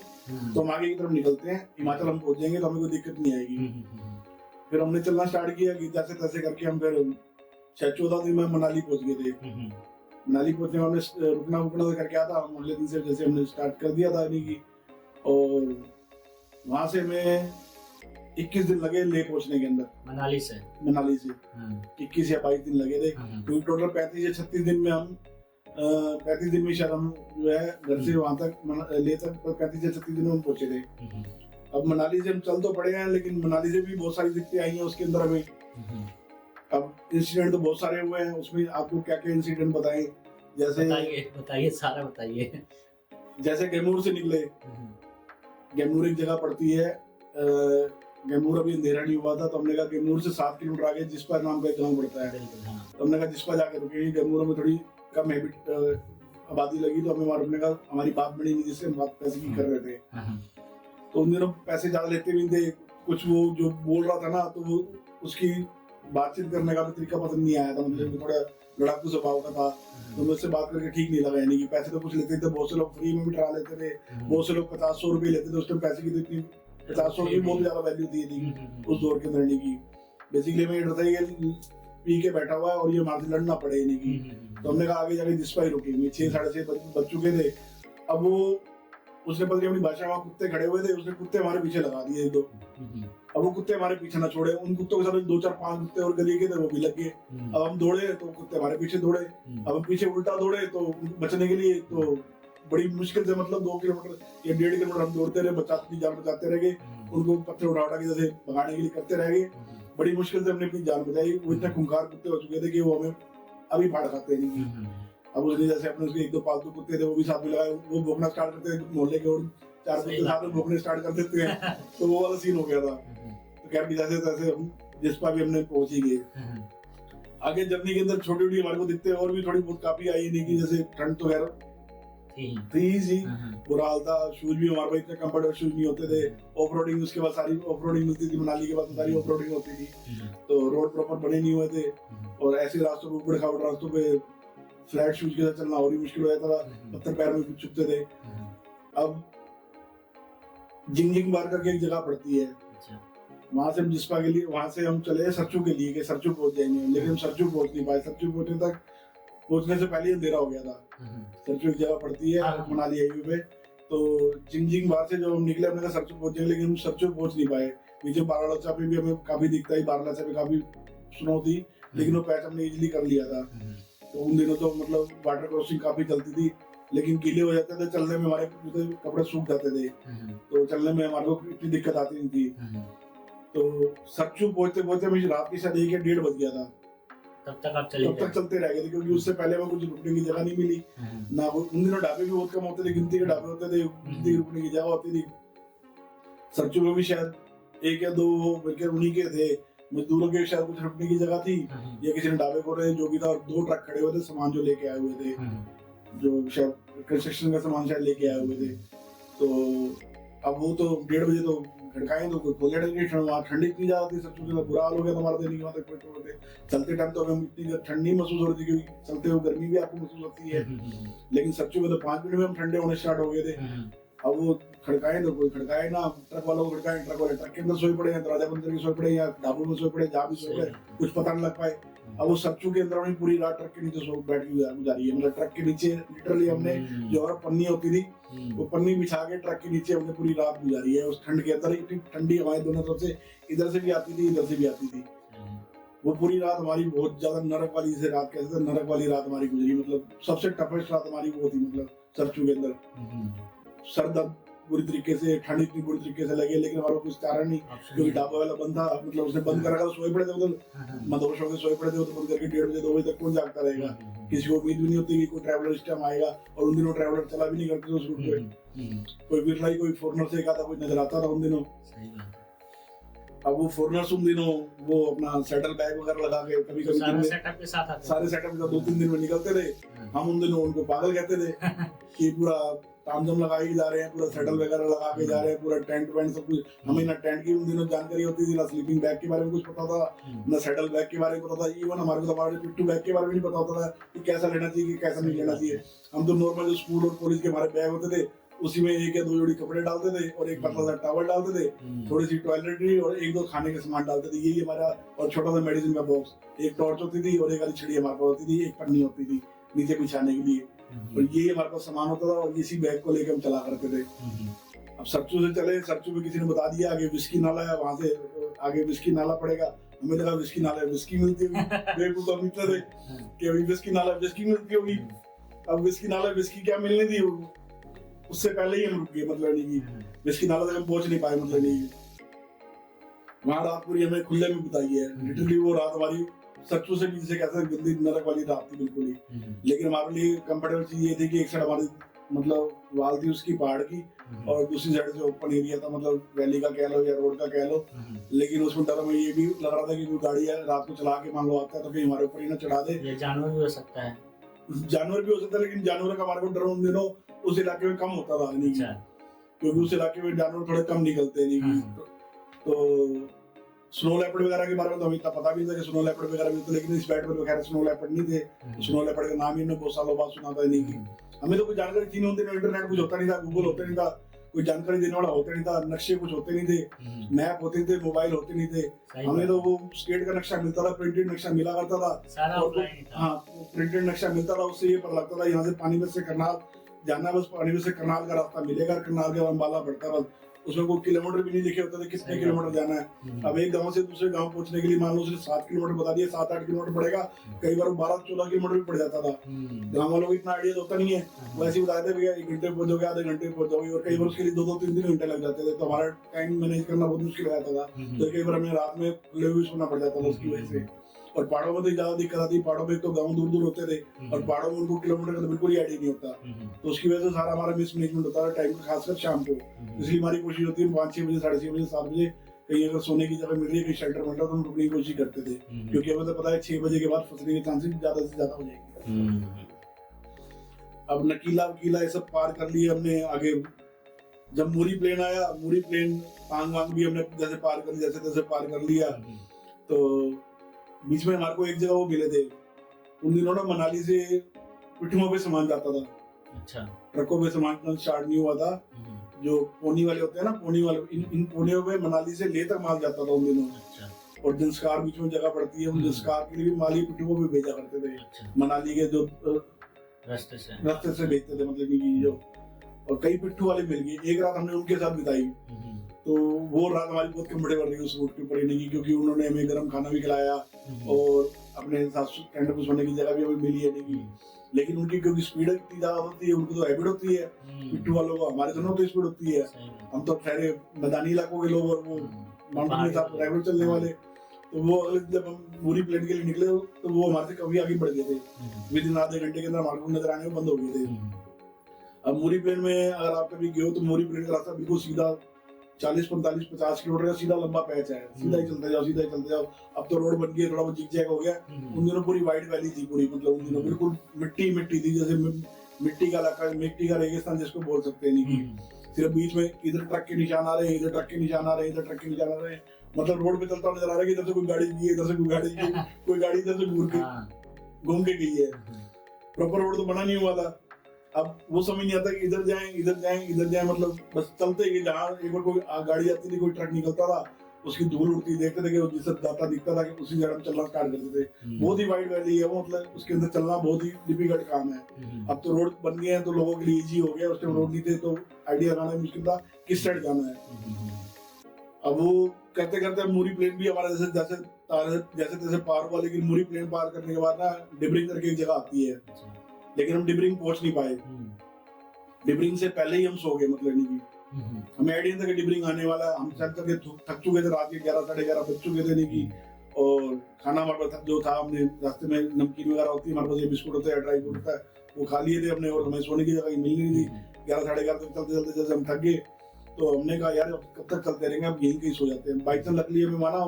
तो हम आगे की तरफ निकलते हैं, हिमाचल हम पहुंच जाएंगे, तो हमें कोई दिक्कत नहीं आएगी। फिर हमने चलना स्टार्ट किया, जैसे तैसे करके हम फिर 6-14 दिन में मनाली पहुंच गए थे। मनाली पहुंचने में हमने रुकना तो करके आया था, हम अगले दिन से जैसे हमने स्टार्ट कर दिया था यानी कि, और वहां से हमें 21 दिन लगे ले पहुंचने के अंदर, मनाली से 21 या 22 दिन लगे थे, क्योंकि टोटल 35 या 36 दिन में हम 35 दिन में शायद हम जो है घर से वहां तक ले तक 35 या 36 दिनों में पहुंचे थे। अब मनाली से हम चल तो पड़े हैं, लेकिन मनाली से भी बहुत सारी दिक्कतें आई हैं उसके अंदर हमें। अब इंसिडेंट तो बहुत सारे हुए हैं, उसमें आपको क्या क्या इंसिडेंट बताएं? जैसे बताइए सारा बताइए। जैसे गैमूर से निकले, गैमूर एक जगह पड़ती है, गैमूर अभी अंधेरा नहीं हुआ था, तो हमने कहा गैमूर से 7 किलोमीटर आगे जिस्पा नाम का एक गाँव पड़ता है, तो हमने कहा जिस्पा जाके रुकेंगे। गैमूर में थोड़ी कम हैबिट आबादी लगी, तो हमें हमने कहा हमारी बात बनी नहीं, जिससे हम बात पैसे की कर रहे थे। तो उन दिनों पैसे ज्यादा लेते भी थे, कुछ वो जो बोल रहा था ना, तो वो उसकी बातचीत करने का भी तरीका पसंद नहीं आया था, मतलब थोड़ा लड़ाकू स्वभाव का था, तो मुझसे बात करके ठीक नहीं लगा। यानी कि पैसे तो कुछ लेते थे, बहुत से लोग फ्री में भी ट्रा लेते थे, बहुत से लोग 50-100 रुपए लेते थे। उस टाइम पैसे की तो इतनी 50-100 की बहुत ज्यादा वैल्यू थी उस दौर के अंदर की। बेसिकली मैं डर था कि पी के बैठा हुआ है और ये हमारे से लड़ना पड़े नहीं की। तो हमने कहा आगे जाके जिस्पा ही रुकेंगे। 6-6:30 बज चुके थे। अब वो उसने पता नहीं अपनी भाषा, वहाँ कुत्ते खड़े हुए थे, उसने कुत्ते हमारे पीछे लगा दिए 2। अब वो कुत्ते हमारे पीछे ना छोड़े, उन कुत्तों के साथ 2-4-5 कुत्ते और गली के थे, वो भी लग गए। अब हम दौड़े तो कुत्ते हमारे पीछे दौड़े, अब हम पीछे उल्टा दौड़े तो बचने के लिए, तो बड़ी मुश्किल से मतलब 2 किलोमीटर या 1.5 किलोमीटर हम दौड़ते रहे, बचाते जान बचाते रह गए, उनको पत्थर उठा के जैसे भगाने के लिए करते रह गए। बड़ी मुश्किल से हमने अपनी जान बचाई। वो इतने खूंखार कुत्ते हो चुके थे कि वो हमें अभी फाड़ खाते नहीं। अब उसने जैसे अपने उसके 1-2 पालतू कुत्ते थे वो भी साथ में लगाए, वो भौंकना स्टार्ट करते थे मोहल्ले के, और 4 कुत्ते साथ में भौंकने स्टार्ट कर देते हैं, तो वो वाला सीन हो गया था। तो खैर जैसे तैसे हम जिस्पा भी हमने पहुंच ही गए। आगे जर्नी के अंदर छोटी छोटी हमारे को दिखते और भी थोड़ी बहुत काफी आई, नहीं की जैसे ठंड तो खैर थी, बुरा हाल था। शूज भी हमारे पास इतने कंफर्टेबल शूज नहीं होते थे। ऑफ रोडिंग उसके बाद सारी ऑफ रोडिंग मिलती थी, मनाली के बाद सारी ऑफ रोडिंग होती थी, तो रोड प्रॉपर बने नहीं हुए थे, और ऐसे रास्तों पे ऊबड़ खाबड़ रास्तों पे फ्लैट शूज के साथ चलना और भी मुश्किल हो जाता था, पत्थर पैर में चुभते थे। अब जिंगजिंग बार करके एक जगह पड़ती है, वहां से हम जिस्पा के लिए, वहां से हम चले सरचू के लिए कि सरचू पहुंच जाएंगे, लेकिन हम सरचू पहुंच नहीं पाए। सरचू पहुंचने से पहले अंधेरा हो गया था। सरचू एक जगह पड़ती है मनाली हाईवे पे, तो जिंगजिंग बार से जब हम निकले हमने कहा सरचू पहुंचेंगे, लेकिन हम सरचू पहुंच नहीं पाए। नीचे बारालाचा पे भी हमें काफी दिखता है, बारालाचा पे काफी स्नो थी, लेकिन वो पैच हमने इजीली कर लिया था। तो उन दिनों तो मतलब वाटर क्रॉसिंग काफी चलती थी, लेकिन गीले हो जाते थे, चलने में हमारे कपड़े सूख जाते थे, तो चलने में हमारे को इतनी दिक्कत आती नहीं थी। तो सरचू पहुंचते पहुंचते मुझे रात की शायद 1 या 1:30 बज गया था। तब तक चलते रह गए थे, क्योंकि उससे पहले हमें कुछ रुकने की जगह नहीं मिली ना। उन दिनों ढाबे भी बहुत कम होते थे, गिनती के ढाबे होते थे, गिनती की रुकने की जगह होती थी। सरचू में भी शायद 1 या 2 मिलकर उन्हीं के थे, मजदूरों के शायद कुछ रुकने की जगह थी, या किसी ने ढाबे खोले जो भी था। 2 ट्रक खड़े हुए थे सामान जो लेके आए हुए थे, जो शायद कंस्ट्रक्शन का सामान शायद लेके आए हुए थे। तो अब वो तो 1:30 बजे तो खड़काएं, तो कोई खोले नहीं, ठंड इतनी ज्यादा थी, सब चीजें बुरा हाल हो गया था हमारे देने के बाद। चलते टाइम तो हमें इतनी ठंड नहीं महसूस हो रही थी, क्योंकि चलते हुए गर्मी भी आपको महसूस होती है, लेकिन सच्चू में तो 5 मिनट में हम ठंडे होने स्टार्ट हो गए थे। अब वो खड़काएं तो कोई खड़काए ना, ट्रक वालों को खड़काएं, ट्रक वाले ट्रक के अंदर सोए पड़े हैं, दरवाजा बंद करके सोए पड़े, या ढाबों में सोए पड़े, जहाँ भी सोए पड़े, कुछ पता नहीं लग पाए। अब वो सच्चू के अंदर पूरी रात ट्रक के नीचे सो बैठ के गुजारी है, मतलब ट्रक के नीचे लिटरली हमने जो और पन्नी होती थी वो पन्नी बिछा के ट्रक के नीचे हमने पूरी रात गुजारी है उस ठंड के अंदर। इतनी ठंडी हवाएं दोनों तरफ से, इधर से भी आती थी, इधर से भी आती थी। वो पूरी रात हमारी बहुत ज्यादा नरक वाली, जैसे रात कहते थे, नरक वाली रात हमारी गुजरी। मतलब सबसे टफेस्ट रात हमारी वो थी, मतलब सरचू के अंदर। सर दर्द बुरी तरीके से, ठंड इतनी बुरी तरीके से लगे, लेकिन हमारा कुछ कारण नहीं, क्योंकि ढाबा वाला बंद था, मतलब उसने बंद कर रखा था। सोए पड़े थे उधर, मदहोश होकर सोए पड़े थे, तो बंद करके 1:30 बजे 2 बजे तक कौन जागता रहेगा। किसी को उम्मीद भी नहीं होती कि कोई ट्रैवलर इस टाइम आएगा, और उन दिनों ट्रैवलर चला भी नहीं करते थे उस रूट पे। कोई बिरला ही, कोई फॉरनर से एक आता कोई नजर आता था उन दिनों। अब वो फॉरनर्स उन दिनों वो अपना सेटल बैग वगैरह लगा के कभी कभी सारे सेटअप के साथ 2-3 दिन में निकलते थे। हम उन दिनों उनको पागल कहते थे कि पूरा तामझाम लगा के जा रहे हैं, पूरा सेटल वगैरह लगा के जा रहे हैं, पूरा टेंट वेंट सब कुछ। हमें ना टेंट की उन दिनों जानकारी होती थी, ना स्लीपिंग बैग के बारे में कुछ पता था, ना सेटल बैग के बारे में पता था। इवन हमारे को हमारे पिट्टू बैग के बारे में नहीं पता होता था कि कैसा लेना चाहिए कि कैसा नहीं लेना चाहिए। हम तो नॉर्मल जो स्कूल और कॉलेज के हमारे बैग होते थे, उसी में 1 या 2 जोड़ी कपड़े डालते थे, और एक पतला सा टॉवल डालते थे, थोड़ी सी टॉयलेटरी, और 1-2 खाने के सामान डालते थे। यही हमारा, और छोटा सा मेडिसिन का बॉक्स, एक टॉर्च होती थी, और एक वाली छड़ी हमारे पास होती थी, एक पन्नी होती थी नीचे बिछाने के लिए, और ये हमारे पास सामान होता था, और इसी बैग को लेकर हम चला करते थे। अब सरचू से चले, सरचू में किसी ने बता दिया आगे विस्की नाला है, वहां से आगे विस्की नाला पड़ेगा। हमें लगा विस्की नाला है, विस्की मिलती होगी, बेवकूफ हम इतने थे कि अभी विस्की नाला विस्की मिलती होगी। अब विस्की नाला विस्की क्या मिलने दी, उससे पहले ही हम रुक गए, मतलब नहीं की विस्की नाला तक हम पहुंच नहीं पाए, मतलब नहीं। वहाँ रात पूरी हमें खुले में बिताई है लिटरली। वो रात हमारी सच्चों से भी जिसे कहते हैं गंदी नरक वाली रात थी बिल्कुल ही। लेकिन हमारे लिए कंफर्टेबल चीज ये थी कि एक साइड हमारी मतलब वाल थी उसकी पहाड़ की, और दूसरी साइड से ओपन एरिया था, मतलब वैली का कह लो या रोड का कह लो। लेकिन उसमें डर में ये भी लग रहा था कि कोई गाड़ी है रात को चला के मान लो आता है तो कहीं हमारे ऊपर ही ना चढ़ा दे। ये जानवर भी हो सकता है, जानवर भी हो सकता है, लेकिन जानवर का हमारे को डर उन दिनों उस इलाके में कम होता था नहीं, क्योंकि उस इलाके में जानवर थोड़े कम निकलते नहीं। तो स्नो लेपर्ड वगैरह के बारे में तो हमें इतना पता भी नहीं था कि स्नो लेपर्ड वगैरह भी थे, लेकिन इस बैट में खैर स्नो लेपर्ड नहीं थे। स्नो लेपर्ड का नाम ही हमने बहुत सालों बाद सुना था नहीं की। हमें तो कोई जानकारी थी नहीं, उन दिनों इंटरनेट कुछ होता नहीं था, गूगल होता नहीं था, कोई जानकारी देने वाला होता नहीं था, नक्शे कुछ होते नहीं थे, मैप होते नहीं थे, मोबाइल होते नहीं थे। हमें तो वो स्टेट का नक्शा मिलता था, प्रिंटेड नक्शा मिला करता था। हाँ, प्रिंटेड नक्शा मिलता था, उससे ये पता लगता था यहाँ से पानीपत से करनाल जाना, बस पानीपत से करनाल का रास्ता मिलेगा, करनाल के अम्बाला पड़ता, बस उसमें कोई किलोमीटर भी नहीं लिखे होते थे कितने किलोमीटर जाना है। अब एक गांव से दूसरे गांव पहुंचने के लिए मान लो उसने 7 किलोमीटर बता दिया, 7-8 किलोमीटर पड़ेगा, कई बार 12-14 किलोमीटर भी पड़ जाता था। गांव वालों को इतना आइडिया तो होता नहीं है, वैसे ही बताते भैया 1 घंटे में पहुंचोगे, आधे घंटे में पहुंचोगे, और कई बार उसके लिए 2-3 घंटे लग जाते थे। तो हमारा टाइम मैनेज करना बहुत मुश्किल हो जाता था, तो कई बार हमें रात में खुले हुए सोना पड़ जाता था उसकी वजह से। और पहाड़ों में तो ज्यादा दिक्कत आती, पहाड़ों में तो गांव दूर दूर होते थे, और पहाड़ों में उनको किलोमीटर का तो बिल्कुल ही आइडिया नहीं होता, तो उसकी वजह से सारा हमारा मिसमैनेजमेंट होता है टाइम का, खासकर शाम को। इसलिए हमारी कोशिश होती है 5-6 बजे, 6:30 बजे, 7 बजे कहीं अगर सोने की जगह मिल रही है, कहीं शेल्टर मिल रहा है तो हम रुकने की कोशिश करते थे, क्योंकि हमें तो पता है 6 बजे के बाद फंसने के चांसेस ज्यादा से ज्यादा हो जाएंगे। अब नकीला वकीला ये सब पार कर लिए हमने। आगे जब मूरी प्लेन आया, मूरी प्लेन पांग वांग भी हमने जैसे पार कर लिया, जैसे पार कर लिया। तो बीच में हमारे को एक जगह वो मिले थे, उन दिनों ना मनाली से पिट्ठुओं पे सामान जाता था। अच्छा, ट्रकों पे सामान स्टार्ट नहीं हुआ था, जो पोनी वाले होते हैं ना, पोनी वाले, इन पोनियों पे मनाली से ले तक माल जाता था उन दिनों। अच्छा। और जंस्कार बीच में जगह पड़ती है, उन जंस्कार के लिए भी माल पिट्ठुओं पे भेजा करते थे। अच्छा। मनाली के जो रास्ते से भेजते थे, मतलब कि जो, और कई पिट्ठू वाले मिल गए। एक रात हमने उनके साथ बिताई, तो वो रात हमारी बहुत कंफर्टेबल रही उस रूट के ऊपर ही नहीं, क्योंकि उन्होंने हमें गर्म खाना भी खिलाया और अपने साथ टेंट पे सोने की जगह भी हमें मिली है नहीं। लेकिन उनकी क्योंकि स्पीड इतनी ज्यादा होती है, उनको तो हैबिट होती है पिट्ठू वालों को, हमारे दोनों तो स्पीड होती है। हम तो ठहरे मैदानी इलाकों के लोग, और वो माउंटेन के साथ ड्राइवर चलने वाले, तो वो जब हम मूरी प्लेन के लिए निकले तो वो हमारे से काफी आगे बढ़ गए थे। विद इन आधे घंटे के अंदर हमारे को नजर आने बंद हो गए थे। अब मूरी प्लेन में अगर आप कभी गए हो तो मूरी प्लेन का रास्ता बिल्कुल सीधा 40-45-50 किलोमीटर का सीधा लंबा पैच है, सीधा ही चलते जाओ, सीधा ही चलते जाओ। अब तो रोड बन गई है, थोड़ा बहुत जिग-जैग हो गया। उन दिनों पूरी वाइड वैली थी पूरी, मतलब उन दिनों बिल्कुल मिट्टी थी, जैसे मिट्टी का इलाका, मिट्टी का रेगिस्तान जिसको बोल सकते हैं नहीं। सिर्फ बीच में इधर ट्रक के निशान आ रहे हैं, इधर ट्रक के निशान आ रहे हैं, इधर ट्रक के निशान आ रहे हैं, मतलब रोड पे चलता नजर आ रहा है कि इधर से कोई गाड़ी गई है, इधर से कोई गाड़ी गई, कोई गाड़ी इधर से घूम के गई है। प्रॉपर रोड तो बना नहीं हुआ था। अब वो समझ नहीं आता कि इधर जाएं, इधर जाएं, इधर जाएं, मतलब बस चलते ही जहाँ एक बार कोई गाड़ी आती थी, कोई ट्रक निकलता था, उसकी धूल उड़ती देखते थे कि जिससे दाता दिखता था कि उसी जगह चलना स्टार्ट करते थे। बहुत ही वाइड वैली है वो, मतलब उसके अंदर चलना बहुत ही डिफिकल्ट काम है। अब तो रोड बन गए हैं तो लोगों के लिए इजी हो गया, उस टाइम रोड नहीं थे तो आइडिया लगाना मुश्किल था किस साइड जाना है। अब वो करते करते मूरी प्लेन भी हमारा जैसे तैसे पार हुआ, लेकिन मूरी प्लेन पार करने के बाद ना डिबरिंग करके एक जगह आती है, लेकिन हम डिबरिंग पहुंच नहीं पाए। डिबरिंग से पहले ही हम सो गए, मतलब नहीं की हमें आइडिया था कि डिबरिंग आने वाला है। हम चल करके थक चुके थे, रात के 11-11:30 बज चुके थे नहीं की। और खाना हमारे पास जो था, हमने रास्ते में नमकीन वगैरह होती है, हमारे पास ये बिस्कुट होता है, ड्राई फ्रूट होता है, वो खा लिए थे हमने, और हमें सोने की जगह मिल नहीं थी। 11-11:30 तक चलते चलते जैसे हम थक गए, तो हमने कहा यार कब तक चलते रहेंगे, अब यहीं कहीं सो जाते हैं। बाइक से लकली हमें माना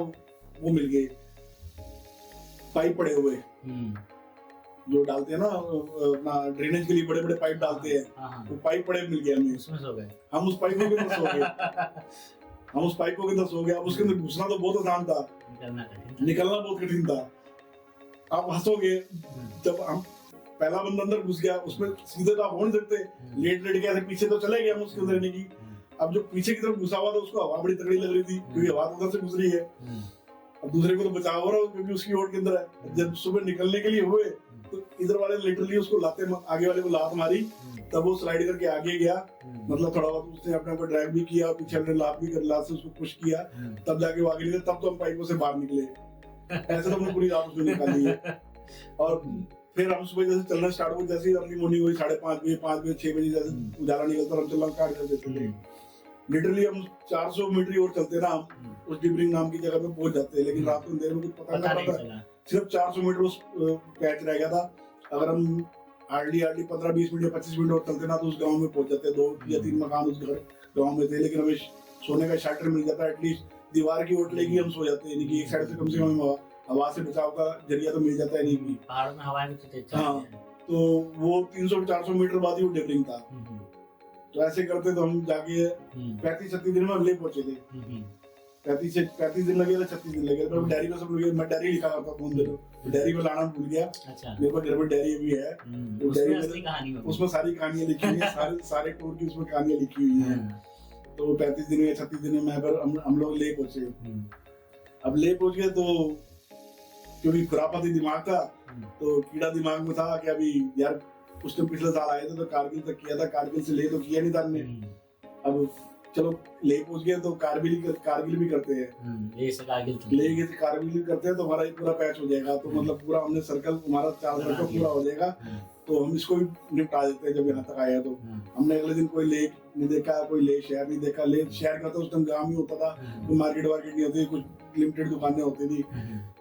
वो मिल गए, पाइप पड़े हुए जो डालते हैं ना अपना ड्रेनेज के लिए, बड़े बड़े पाइप डालते हैं, वो पाइप पड़े मिल गए हमें, उसमें सो गए। हम उस पाइपों के अंदर सो गए। अब उसके अंदर घुसना तो बहुत आसान था, निकलना बहुत कठिन था। आप हंसोगे, जब हम पहला बंदा अंदर घुस गया, उसमें सीधे तो आप हो नहीं सकते, लेट के ऐसे पीछे तो चले गए हम उसके अंदर रहने की। अब जो पीछे की तरफ घुसा हुआ था उसको हवा बड़ी तगड़ी लग रही थी, क्योंकि हवा उधर से घुस रही है। अब दूसरे को तो बचाव हो रहा है क्योंकि उसकी ओट के अंदर है। जब सुबह निकलने के लिए हुए तो इधर वाले लिटरली उसको लाते, आगे वाले को लात मारी, तब वो स्लाइड करके आगे गया, मतलब थोड़ा बहुत उसने अपने ऊपर ड्राइव भी किया, पीछे हमने लात भी कर, लात से उसको पुश किया, तब जाके वो आगे निकले, तब तो हम पाइपों से बाहर निकले। ऐसे तो हमने पूरी रात उसमें निकाली है। और फिर हम सुबह जैसे चलना स्टार्ट हुआ, जैसे अर्ली मॉर्निंग हुई 5:30 बजे 5 बजे 6 बजे जैसे उजाला निकलता हम चलना स्टार्ट कर देते थे। लिटरली हम 400 मीटर और चलते ना, हम उस डिबरिंग नाम की जगह पे पहुंच जाते हैं, लेकिन रात को अंधेरे में कुछ पता नहीं पड़ता। सिर्फ 400 मीटर उस पैच रह गया था। अगर हम हार्डली 15-20 मिनट या 25 मिनट और चलते ना तो उस गांव में पहुंच जाते। 2 या 3 मकान उस घर गांव में थे, लेकिन हमें सोने का शेल्टर मिल जाता, एटलीस्ट दीवार की ओट लेके हम सो जाते हैं, यानी कि एक साइड से कम से कम हवा से बचाव का जरिया तो मिल जाता है। नहीं की पहाड़ में हवा भी तो हाँ, तो वो 300-400 मीटर बाद ही वो डिबरिंग था। तो ऐसे करते तो हम जाके 35-36 दिन में ले पहुंचे थे। 35 दिन लगे थे, 36 दिन लगे थे। डायरी में सब लोग, मैं डायरी लिखा करता था उन दिनों, डायरी में लाना भूल गया। अच्छा। मेरे पास घर में डायरी भी है, उसमें सारी कहानियां लिखी हुई है, सारे टूर की उसमें कहानियां लिखी हुई है। तो 35 दिन या 36 दिन में हम लोग ले पहुंचे। अब ले पहुंच गए तो क्योंकि खुरापाती दिमाग था, तो कीड़ा दिमाग में था कि अभी यार उस टाइम पिछले साल आए थे तो कारगिल तक किया था, कारगिल से ले तो किया नहीं था हमने। अब चलो ले पहुंच गए तो कारगिल भी करते हैं, ले से कारगिल भी करते हैं, तो हमारा पूरा पैच हो जाएगा। तो मतलब पूरा हमने सर्कल, हमारा 4 सर्कल पूरा हो जाएगा, तो हम इसको भी निपटा देते हैं। जब यहाँ तक आया तो हमने अगले दिन कोई लेक नहीं देखा, कोई ले शहर नहीं देखा। ले शहर का तो उस टाइम गाँव ही होता था, कोई मार्केट वार्केट नहीं होती, कुछ लिमिटेड दुकानें होती थी।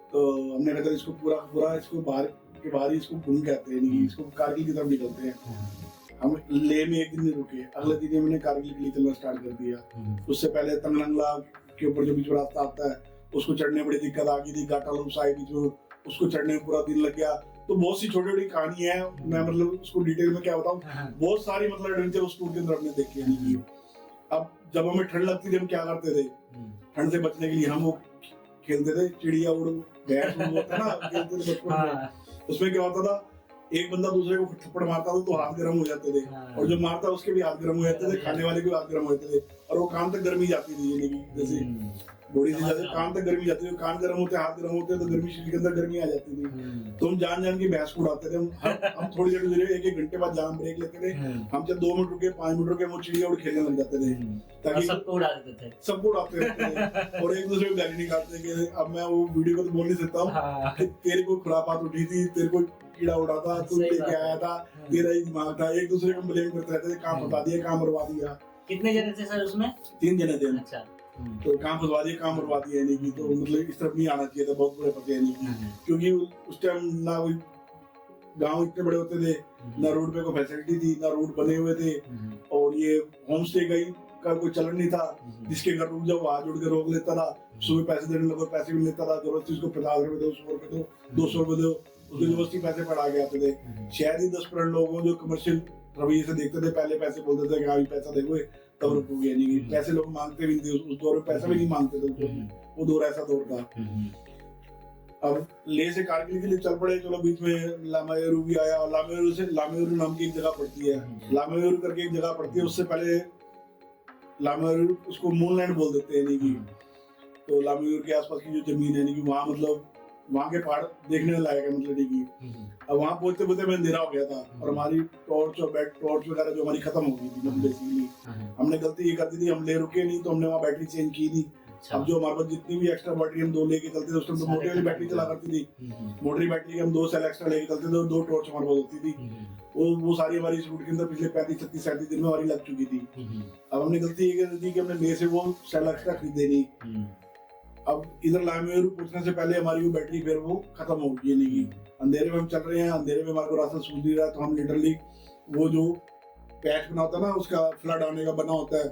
तो हमने कहा इसको पूरा इसको बाहर ही इसको घूम के आते हैं, इसको कारगिल की तरफ निकलते हैं। हम ले में एक दिन नहीं रुके, अगले दिन हमने कारगिल के लिए चलना स्टार्ट कर दिया। उससे पहले तंगलंगला के ऊपर जो बीच रास्ता आता है उसको चढ़ने में बड़ी दिक्कत आ गई थी। घाटालोप साइड जो उसको चढ़ने में पूरा दिन लग गया। तो बहुत सी छोटी छोटी कहानी है, मैं मतलब उसको डिटेल में क्या बताऊं, बहुत सारी मतलब एडवेंचर उस टूर के अंदर हमने देखे हैं। अब जब हमें ठंड लगती थी हम क्या करते थे, ठंड से बचने के लिए हम वो खेलते थे चिड़िया उड़ बैट होता ना, खेलते थे बचपन में। उसमें क्या होता था, एक बंदा दूसरे को थप्पड़ मारता था तो हाथ गर्म हो जाते थे, और जो मारता उसके भी हाथ गर्म हो जाते थे, खाने वाले के भी हाथ गर्म हो जाते थे, और वो कान तक गर्मी जाती थी, यानी कि जैसे बॉडी से ज्यादा कान तक गर्मी जाती थी। कान गर्म होते हाथ गर्म होते तो गर्मी शरीर के अंदर गर्मी आ जाती थी। तो हम जान के भैंस को उड़ाते थे। हम थोड़ी देर 1-1 घंटे बाद जाम ब्रेक लेते थे। हम जब 2 मिनट रुके 5 मिनट रुके वो चिड़िया उड़ खेलने लग जाते थे, ताकि सबको उड़ाते थे और एक दूसरे को गाली नहीं काटते कि अब मैं वो वीडियो को तो बोल नहीं सकता हूँ कि तेरे को खुरापात उठी थी, तेरे को कीड़ा उड़ा था, तू लेके आया था, तेरा ही दिमाग था। एक दूसरे को ब्लेम करते रहते थे, काम बता दिया, काम बर्बाद दिया। कितने जने थे सर उसमें? 3 जने थे। अच्छा। तो काम फंसवा दिया, काम बर्बाद दिया, यानी कि तो मतलब इस तरफ नहीं आना चाहिए था, बहुत बुरे पते यानी कि, क्योंकि उस टाइम ना कोई गांव इतने बड़े होते थे, ना रोड पे कोई फैसिलिटी थी, ना रोड बने हुए थे, और ये होम स्टे का कोई चलन नहीं था। जिसके घर रुक जाओ हाथ जोड़ के रोक लेता था, सुबह पैसे देने लगो पैसे भी लेता था, जरूरत उसको 50 रुपए दो, 100 रुपए दो, 200 रुपए दो, उसको जबरदस्ती पैसे पड़ा के आते थे। शायद ही 10% लोगों जो कमर्शियल रवैये से देखते थे, पहले पैसे बोलते थे कि हाँ पैसा देखो तब रुकोगे, यानी कि पैसे लोग मांगते भी थे उस दौर में, पैसा भी नहीं मांगते थे, वो दौर ऐसा दौर था। अब ले से कारगिल के लिए चल पड़े। चलो बीच में लामेरू भी आया, और लामेरू नाम की एक जगह पड़ती है, लामेरू करके एक जगह पड़ती है। उससे पहले लामेरू उसको मूनलैंड बोल देते हैं, यानी कि तो लामेरू के आसपास की जो जमीन है, यानी कि वहाँ मतलब वहाँ के पहाड़ देखने लायक है, मतलब कि अब वहाँ पहुंचते पहुंचते मैं अंधेरा हो गया था, और हमारी टॉर्च वगैरह जो हमारी खत्म हो गई थी। मतलब बेसिकली हमने गलती ये कर दी थी, हम ले रुके नहीं तो हमने वहाँ बैटरी चेंज की थी। अब जो हमारे पास जितनी भी एक्स्ट्रा बैटरी हम 2 लेके चलते थे, उस टाइम तो मोटी वाली बैटरी चला करती थी, मोटी बैटरी की हम 2 सेल एक्स्ट्रा लेके चलते थे, 2 टॉर्च हमारे पास होती थी। वो सारी हमारी इस रूट के अंदर पिछले 35-36-37 दिन में हमारी लग चुकी थी। अब हमने गलती ये कर दी कि हमने ले से वो सेल एक्स्ट्रा खरीदे नहीं। अब इधर लामेरू पहुंचने से पहले हमारी वो बैटरी फिर वो खत्म हो गई, यानी कि अंधेरे में हम चल रहे हैं, अंधेरे में हमारे को रास्ता सूझ नहीं रहा, तो हम लिटरली वो जो पैच बना होता है ना, उसका फ्लड आने का बना होता है,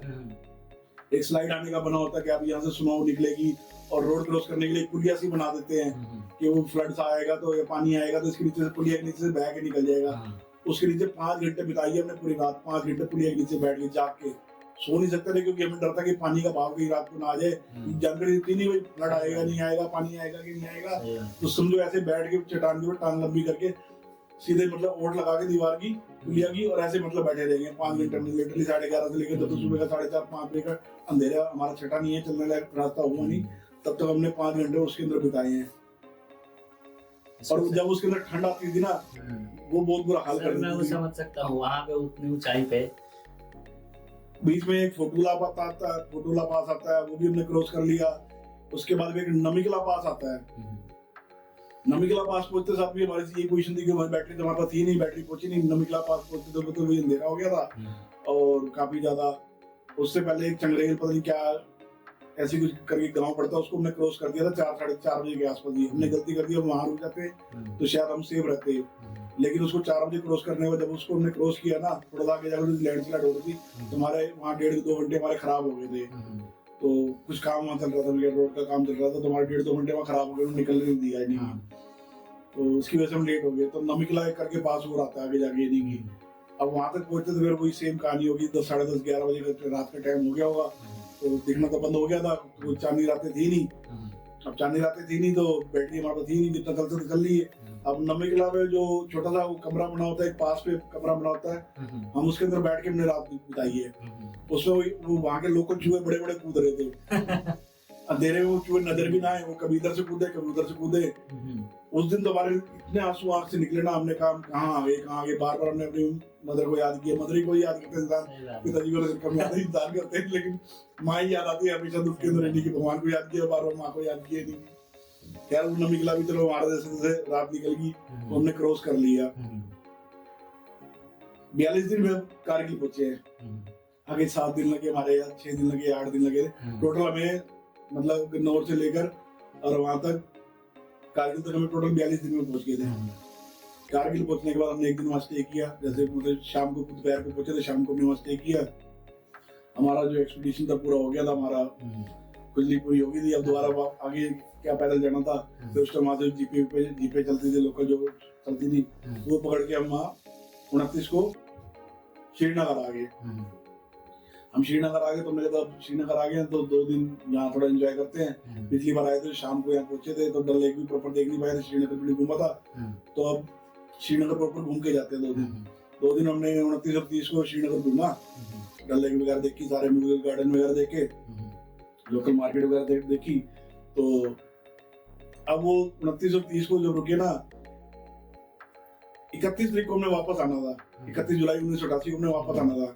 एक स्लाइड आने का बना होता है कि अब यहाँ से स्नो निकलेगी, और रोड क्रॉस करने के लिए पुलिया सी बना देते हैं कि वो फ्लड सा आएगा तो या पानी आएगा तो इसके नीचे से पुलिया के नीचे से बह के निकल जाएगा। उसके नीचे 5 घंटे बिताई हमने पूरी रात, 5 घंटे पुलिया के नीचे बैठ के जाग के सो नहीं सकते थे, क्योंकि हमें डर था कि पानी का भाव कहीं रात को ना आ जाए। जानकारी इतनी नहीं, फ्लड आएगा नहीं आएगा, पानी आएगा कि नहीं आएगा। तो समझो ऐसे बैठ के चट्टान के ऊपर टांग लंबी करके सीधे मतलब ओट लगा के दीवार की पुलिया की, और ऐसे मतलब बैठे रहेंगे 5 घंटे में। लिटरली 11:30 से लेकर तो सुबह का 4:30-5 बजे का अंधेरा, हमारा छठा नहीं है, चलने लायक रास्ता हुआ नहीं, तब तक हमने 5 घंटे उसके अंदर बिताए हैं। और जब उसके अंदर ठंड आती थी ना, वो बहुत बुरा हाल कर देती थी। मैं समझ सकता हूँ, वहाँ पे उतनी ऊंचाई पे बीच में एक फोटोला पास आता है, वो भी हमने क्रॉस कर लिया। उसके बाद एक नमिकला पास आता है, नमिकला पास पहुंचते साथ भी हमारी यही पोजीशन थी कि हमारी बैटरी तो हमारे पास थी नहीं, बैटरी पहुंची नहीं। नमिकला पास पहुंचते तो वही अंधेरा हो गया था और काफी ज्यादा। उससे पहले एक चंगरेल पता नहीं क्या ऐसी कुछ करके गांव पड़ता, उसको हमने क्रॉस कर दिया था 4 साढ़े 4 बजे के आसपास ही। हमने गलती कर दी, हम वहां रुक जाते तो शायद हम सेफ रहते, लेकिन उसको 4 बजे क्रॉस करने में जब उसको हमने क्रॉस किया ना, थोड़ा सा आगे जाकर लैंडस्लाइड हो रही थी तो हमारे वहाँ 1.5-2 घंटे हमारे खराब हो गए थे। तो कुछ काम वहाँ चल रहा था, रोड का काम चल रहा था, तो हमारे 1.5-2 घंटे वहाँ खराब हो गए, निकल नहीं दिया नहीं, तो उसकी वजह से हम लेट हो गए। तो नमिकला करके पास हो रहा था आगे जाके नहीं की। अब वहां तक पहुंचते तो फिर वही सेम कहानी होगी, 10 साढ़े 10 11 बजे का रात का टाइम हो गया होगा, तो दिखना तो बंद हो गया था, तो चांदनी रातें थी नहीं। अब चांदनी रातें थी नहीं तो बैटरी हमारे पास थी नहीं, जितना चल सकते चल लिए। अब नमिकला में जो छोटा सा वो कमरा बना होता है, एक पास पे कमरा बना होता है, हम उसके अंदर बैठ के हमने रात बिताई है। उसमें वो वहाँ के लोकल चूहे बड़े बड़े कूद रहे थे, अंधेरे में वो चूहे नजर भी ना आए, वो कभी इधर से कूदे कभी उधर से कूदे। उस दिन तो हमारे इतने आंसू आंख से निकले ना, हमने कहा कहाँ आ गए। बार बार हमने अपनी मदर को याद किया, मदर को याद करते इंसान, पिताजी को कम याद इंसान करते हैं, लेकिन माँ ही याद आती है हमेशा दुख के अंदर रहने की। भगवान को याद किया, बार बार माँ को याद किया नहीं। खैर वो नमिकला भी चलो हमारे जैसे रात निकल गई, तो हमने क्रॉस कर लिया। 42 दिन में कारगिल पहुंचे हैं। आगे 7 दिन लगे हमारे, 6 दिन लगे, 8 दिन लगे टोटल हमें, मतलब गन्नौर से लेकर और वहां तक कारगिल तक हमें टोटल 42 दिन में पहुंच गए थे। कारगिल पहुंचने के बाद हमने एक दिन वहां स्टे किया, जैसे मतलब शाम को दोपहर को पहुंचे थे, शाम को हमने वहां स्टे किया। हमारा जो एक्सपीडिशन था पूरा हो गया था, हमारा खुजली पूरी हो गई थी। अब दोबारा आगे क्या पैदल जाना था, तो उस टाइम वहां से जीपे चलती थी, लोकल जो चलती थी, वो पकड़ के हम वहाँ 29 को श्रीनगर आ गए। हम श्रीनगर आ गए तो मैंने कहा श्रीनगर आ गए तो 2 दिन यहाँ थोड़ा एंजॉय करते हैं। पिछली बार आए थे शाम को यहाँ पहुंचे थे तो डल लेक भी प्रॉपर देख नहीं पाए थे, श्रीनगर भी घूमा था, तो अब श्रीनगर प्रॉपर घूम के जाते हैं 2 दिन। 2 दिन हमने 29 और 30 को श्रीनगर घूमा, डल लेक वगैरह देखी, सारे म्यूजिक गार्डन वगैरह देखे, लोकल मार्केट वगैरह देखी। तो अब वो 29 और 30 को जो रुके ना, 31 तारीख को हमने वापस आना था, 31 जुलाई 1988 को हमने वापस आना था।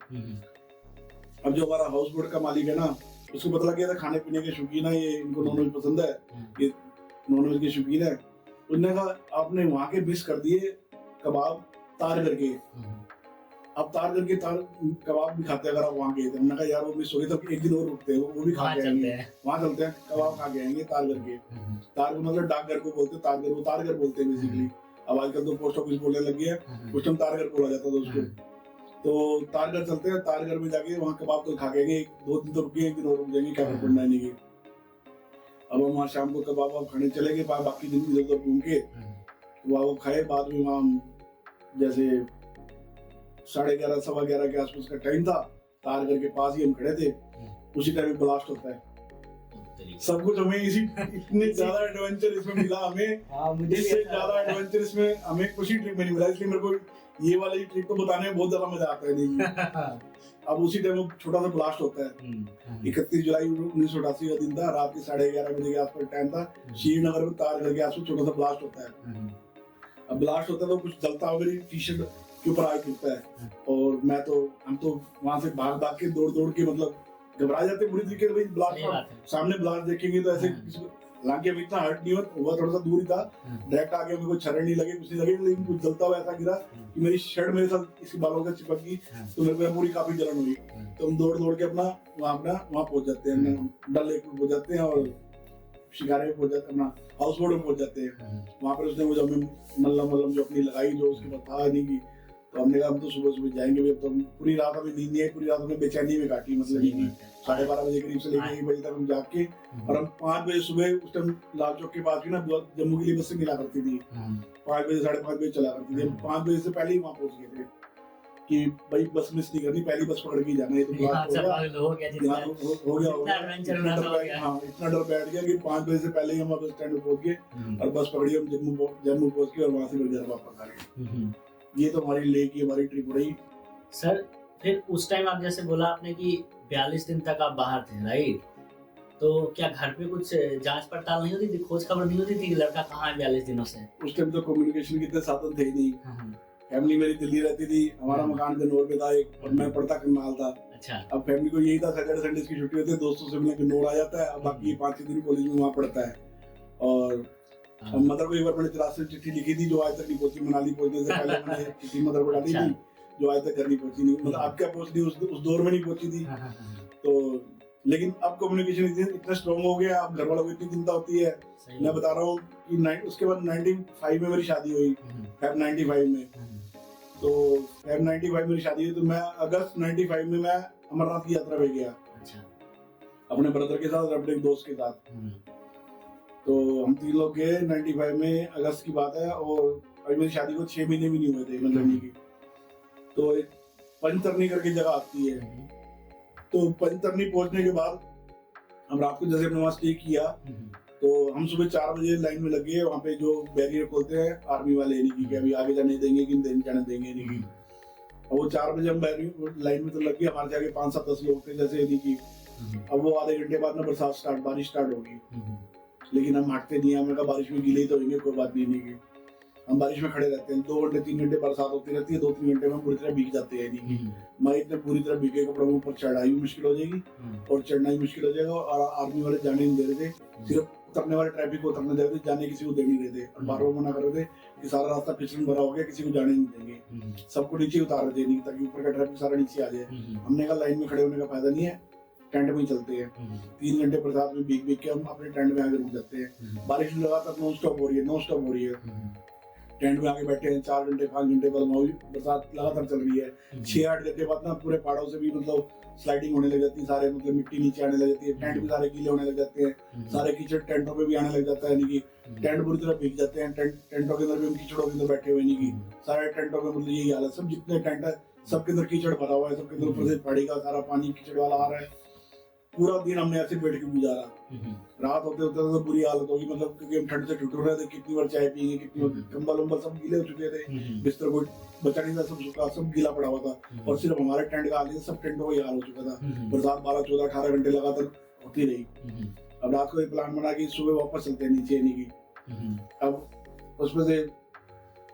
अब जो हमारा हाउस बोट का मालिक है ना, उसको पता लग गया था खाने पीने के शौकीन है ये, इनको नॉनवेज पसंद है, ये नॉनवेज के शौकीन है। उसने कहा आपने वहां के मिस कर दिए कबाब तारगढ़ के, अब तारगढ़ के कबाब भी खाते हैं अगर आप वहाँ गए थे। हमने कहा यार वो मिस हो गए तो एक दिन और रुकते हैं, वो भी खा के आएंगे, वहाँ चलते हैं कबाब खा के आएंगे तारगढ़ के। तारगढ़ मतलब डाकघर को बोलते हैं, तारगढ़ वो तारगढ़ बोलते हैं बेसिकली। अब आजकल तो पोस्ट ऑफिस बोलने लग गया, उस टाइम तारगढ़ बोला जाता था उसको। तो तारगढ़ चलते हैं, तारगढ़ में जाके वहाँ कबाब तो खा के आएंगे, 2 दिन तो रुके, एक दिन और रुक जाएंगे, क्या फर्क पड़ना है नहीं की। अब हम वहाँ शाम को कबाब खाने चले गए, बाकी दिन इधर उधर घूम के कबाब खाए। बाद में वहाँ जैसे 11:30 सवा 11 के आसपास का टाइम था, तारगढ़ के पास ही हम खड़े थे, उसी टाइम ब्लास्ट होता है। सब कुछ हमें इतने ज्यादा एडवेंचर इसमें मिला हमें, इससे ज्यादा एडवेंचर इसमें हमें कुछ ही ट्रिप में नहीं मिला, इसलिए मेरे को ये वाली ट्रिप तो बताने में बहुत ज्यादा मजा आता है नहीं। अब उसी टाइम छोटा सा ब्लास्ट होता है। 31 जुलाई 1988 का दिन था, रात के 11:30 बजे के आसपास टाइम था। श्रीनगर में तारगढ़ के आसपास छोटा सा ब्लास्ट होता है। अब ब्लास्ट होता है तो कुछ जलता हुआ मेरी टी शर्ट के ऊपर आग गिरता है, और हम तो वहां से भाग के दौड़ के मतलब घबरा जाते पूरी तरीके से। भाई ब्लास्ट सामने ब्लास्ट देखेंगे तो ऐसे हालांकि अभी इतना हर्ट नहीं हुआ, थोड़ा सा दूर ही था, डायरेक्ट आगे मेरे को छर्रे नहीं लगे, कुछ नहीं लगे, लेकिन कुछ जलता हुआ ऐसा गिरा कि मेरी शर्ट मेरे साथ इसके बालों का चिपक गई, तो मेरे को पूरी काफी जलन हुई। तो हम दौड़ के अपना वहाँ पहुंच जाते हैं, डल लेक में पहुंच जाते हैं और शिकारे में पहुंच जाते हैं, अपना हाउस बोट में पहुंच जाते हैं। वहाँ पर उसने वो जो हमें मल्लम जो अपनी लगाई, जो उसके बाद था नहीं की, तो हमने कहा हम तो सुबह जाएंगे। अब तो पूरी रात हमें नींद नहीं आई, पूरी रात हमें बेचैनी में काटी, मतलब 12:30 बजे करीब से लेकर 1 बजे तक हम जाग के, और हम 5 बजे सुबह उस टाइम लाल चौक के पास भी ना जम्मू के लिए बस से मिला करती थी, 5 बजे 5:30 बजे चला करती थी। हम 5 बजे से पहले ही वहाँ पहुंच गए थे कि भाई बस मिस नहीं करनी, पहली बस पकड़ के जाना है। तो हो गया, हाँ इतना डर बैठ गया कि 5 बजे से पहले ही हम बस स्टैंड पे पहुंच गए और बस पकड़ी, हम जम्मू पहुंच के और वहाँ से घर वापस आ गए। ये तो हमारी ले की हमारी ट्रिप रही सर। फिर उस टाइम आप जैसे बोला आपने कि 42 दिन तक आप बाहर थे, राइट? तो क्या घर पे कुछ जांच पड़ताल नहीं होती थी, खोज खबर नहीं होती थी कि लड़का कहाँ है 42 दिनों से? उस टाइम तो कम्युनिकेशन के इतने साधन थे ही नहीं। फैमिली मेरी दिल्ली रहती थी, हमारा मकान गन्नौर पे था एक, और मैं पढ़ता करनाल था। अच्छा। अब फैमिली को यही था सैटरडे संडे की छुट्टी होती है, दोस्तों से मिलने गन्नौर आ जाता है। अब बाकी 5 दिन कॉलेज में वहाँ पढ़ता है, और अब मदर को एक बार मैंने 83 चिट्ठी लिखी थी जो आज तक नहीं पहुंची, मनाली पहुंचने से पहले मैंने चिट्ठी मदर को डाली थी जो आज तक घर नहीं पहुंची नहीं, मतलब आप क्या पहुंच रही उस दौर में नहीं पहुंची थी। तो लेकिन अब कम्युनिकेशन इतना स्ट्रॉन्ग हो गया, अब घर वालों को इतनी चिंता होती है। मैं बता रहा हूँ कि उसके बाद 95 में मेरी शादी हुई, फेब 95 में। तो फेब 95 मेरी शादी हुई, तो मैं अगस्त 95 में मैं अमरनाथ की यात्रा पे गया अपने ब्रदर के साथ और अपने एक दोस्त के साथ। तो हम 3 लोग गए 95 में, अगस्त की बात है, और अभी मेरी शादी को 6 महीने भी नहीं हुए थे मतलब की। तो एक पंचतरनी करके जगह आती है, तो पंचतरनी पहुंचने के बाद हम रात को जैसे अपने वहां स्टे किया, तो हम सुबह 4 बजे लाइन में लगे। वहाँ पे जो बैरियर खोलते हैं आर्मी वाले, यानी कि अभी आगे जाने देंगे कि नहीं जाने देंगे, नहीं। और वो 4 बजे हम लाइन में तो लग गए, हमारे आगे 5, 7, 10 लोग थे जैसे, यानी कि अब वो आधे घंटे बाद में बारिश स्टार्ट होगी, लेकिन हम हटते नहीं। हमने कहा बारिश में गीले ही तो होंगे, कोई बात नहीं की हम बारिश में खड़े रहते हैं। 2 घंटे 3 घंटे बरसात होती रहती है, 2-3 घंटे में पूरी तरह भीग जाते हैं। मैं इतने पूरी तरह भीगे कपड़ों में ऊपर चढ़ाई भी मुश्किल हो जाएगी और चढ़ना भी मुश्किल हो जाएगा। और आर्मी वाले जाने नहीं दे रहे थे, सिर्फ उतरने वाले ट्रैफिक को उतरने दे रहे थे, जाने किसी को दे नहीं रहे थे। और बार बार मना कर रहे थे कि सारा रास्ता फिसलन भरा हो गया, किसी को जाने नहीं देंगे, सबको नीचे उतार रहे थे नहीं, ताकि ऊपर का ट्रैफिक सारा नीचे आ जाए। हमने कहा लाइन में खड़े होने का फायदा नहीं है, टेंट में ही चलते हैं। 3 घंटे बरसात में भीग के हम अपने टेंट में आगे रुक जाते हैं। बारिश लगातार नॉन स्टॉप हो रही है। टेंट में आगे बैठे हैं 4 घंटे 5 घंटे बाद, बरसात लगातार चल रही है। 6-8 घंटे बाद ना पूरे पहाड़ों से भी मतलब स्लाइडिंग होने लग जाती है, सारे मतलब मिट्टी नीचे आने लग जाती है, टेंट भी सारे गीले होने लग जाते हैं, सारे कीचड़ टेंटों पे भी आने लग जाता है, यानी कि टेंट पूरी तरह भीग जाते हैं। टेंटों के अंदर भी हम कीचड़ों के अंदर बैठे हुए, यानी कि सारे टेंटों में मतलब यही हाल है। सब जितने टेंट है सबके अंदर कीचड़ भरा हुआ है, सबके अंदर ऊपर से पहाड़ी का सारा पानी कीचड़ वाला आ रहा है। पूरा दिन हमने ऐसे बैठ के गुजारा। रात होते होते तो बुरी हालत होगी, मतलब क्योंकि हम ठंड से ठिठुर रहे थे, कितनी बार चाय पियेंगे, कितनी बार कंबल उम्बल सब गीले हो चुके थे, बिस्तर कोई बचा नहीं था, सब सूखा सब गीला पड़ा हुआ था। और सिर्फ हमारे टेंट का हाल नहीं, सब टेंटों का ही हाल हो चुका था। बरसात 12, 14, 18 घंटे लगातार होती रही। अब रात को एक प्लान बना कि सुबह वापस चलते हैं नीचे, नहीं की। अब उसमें से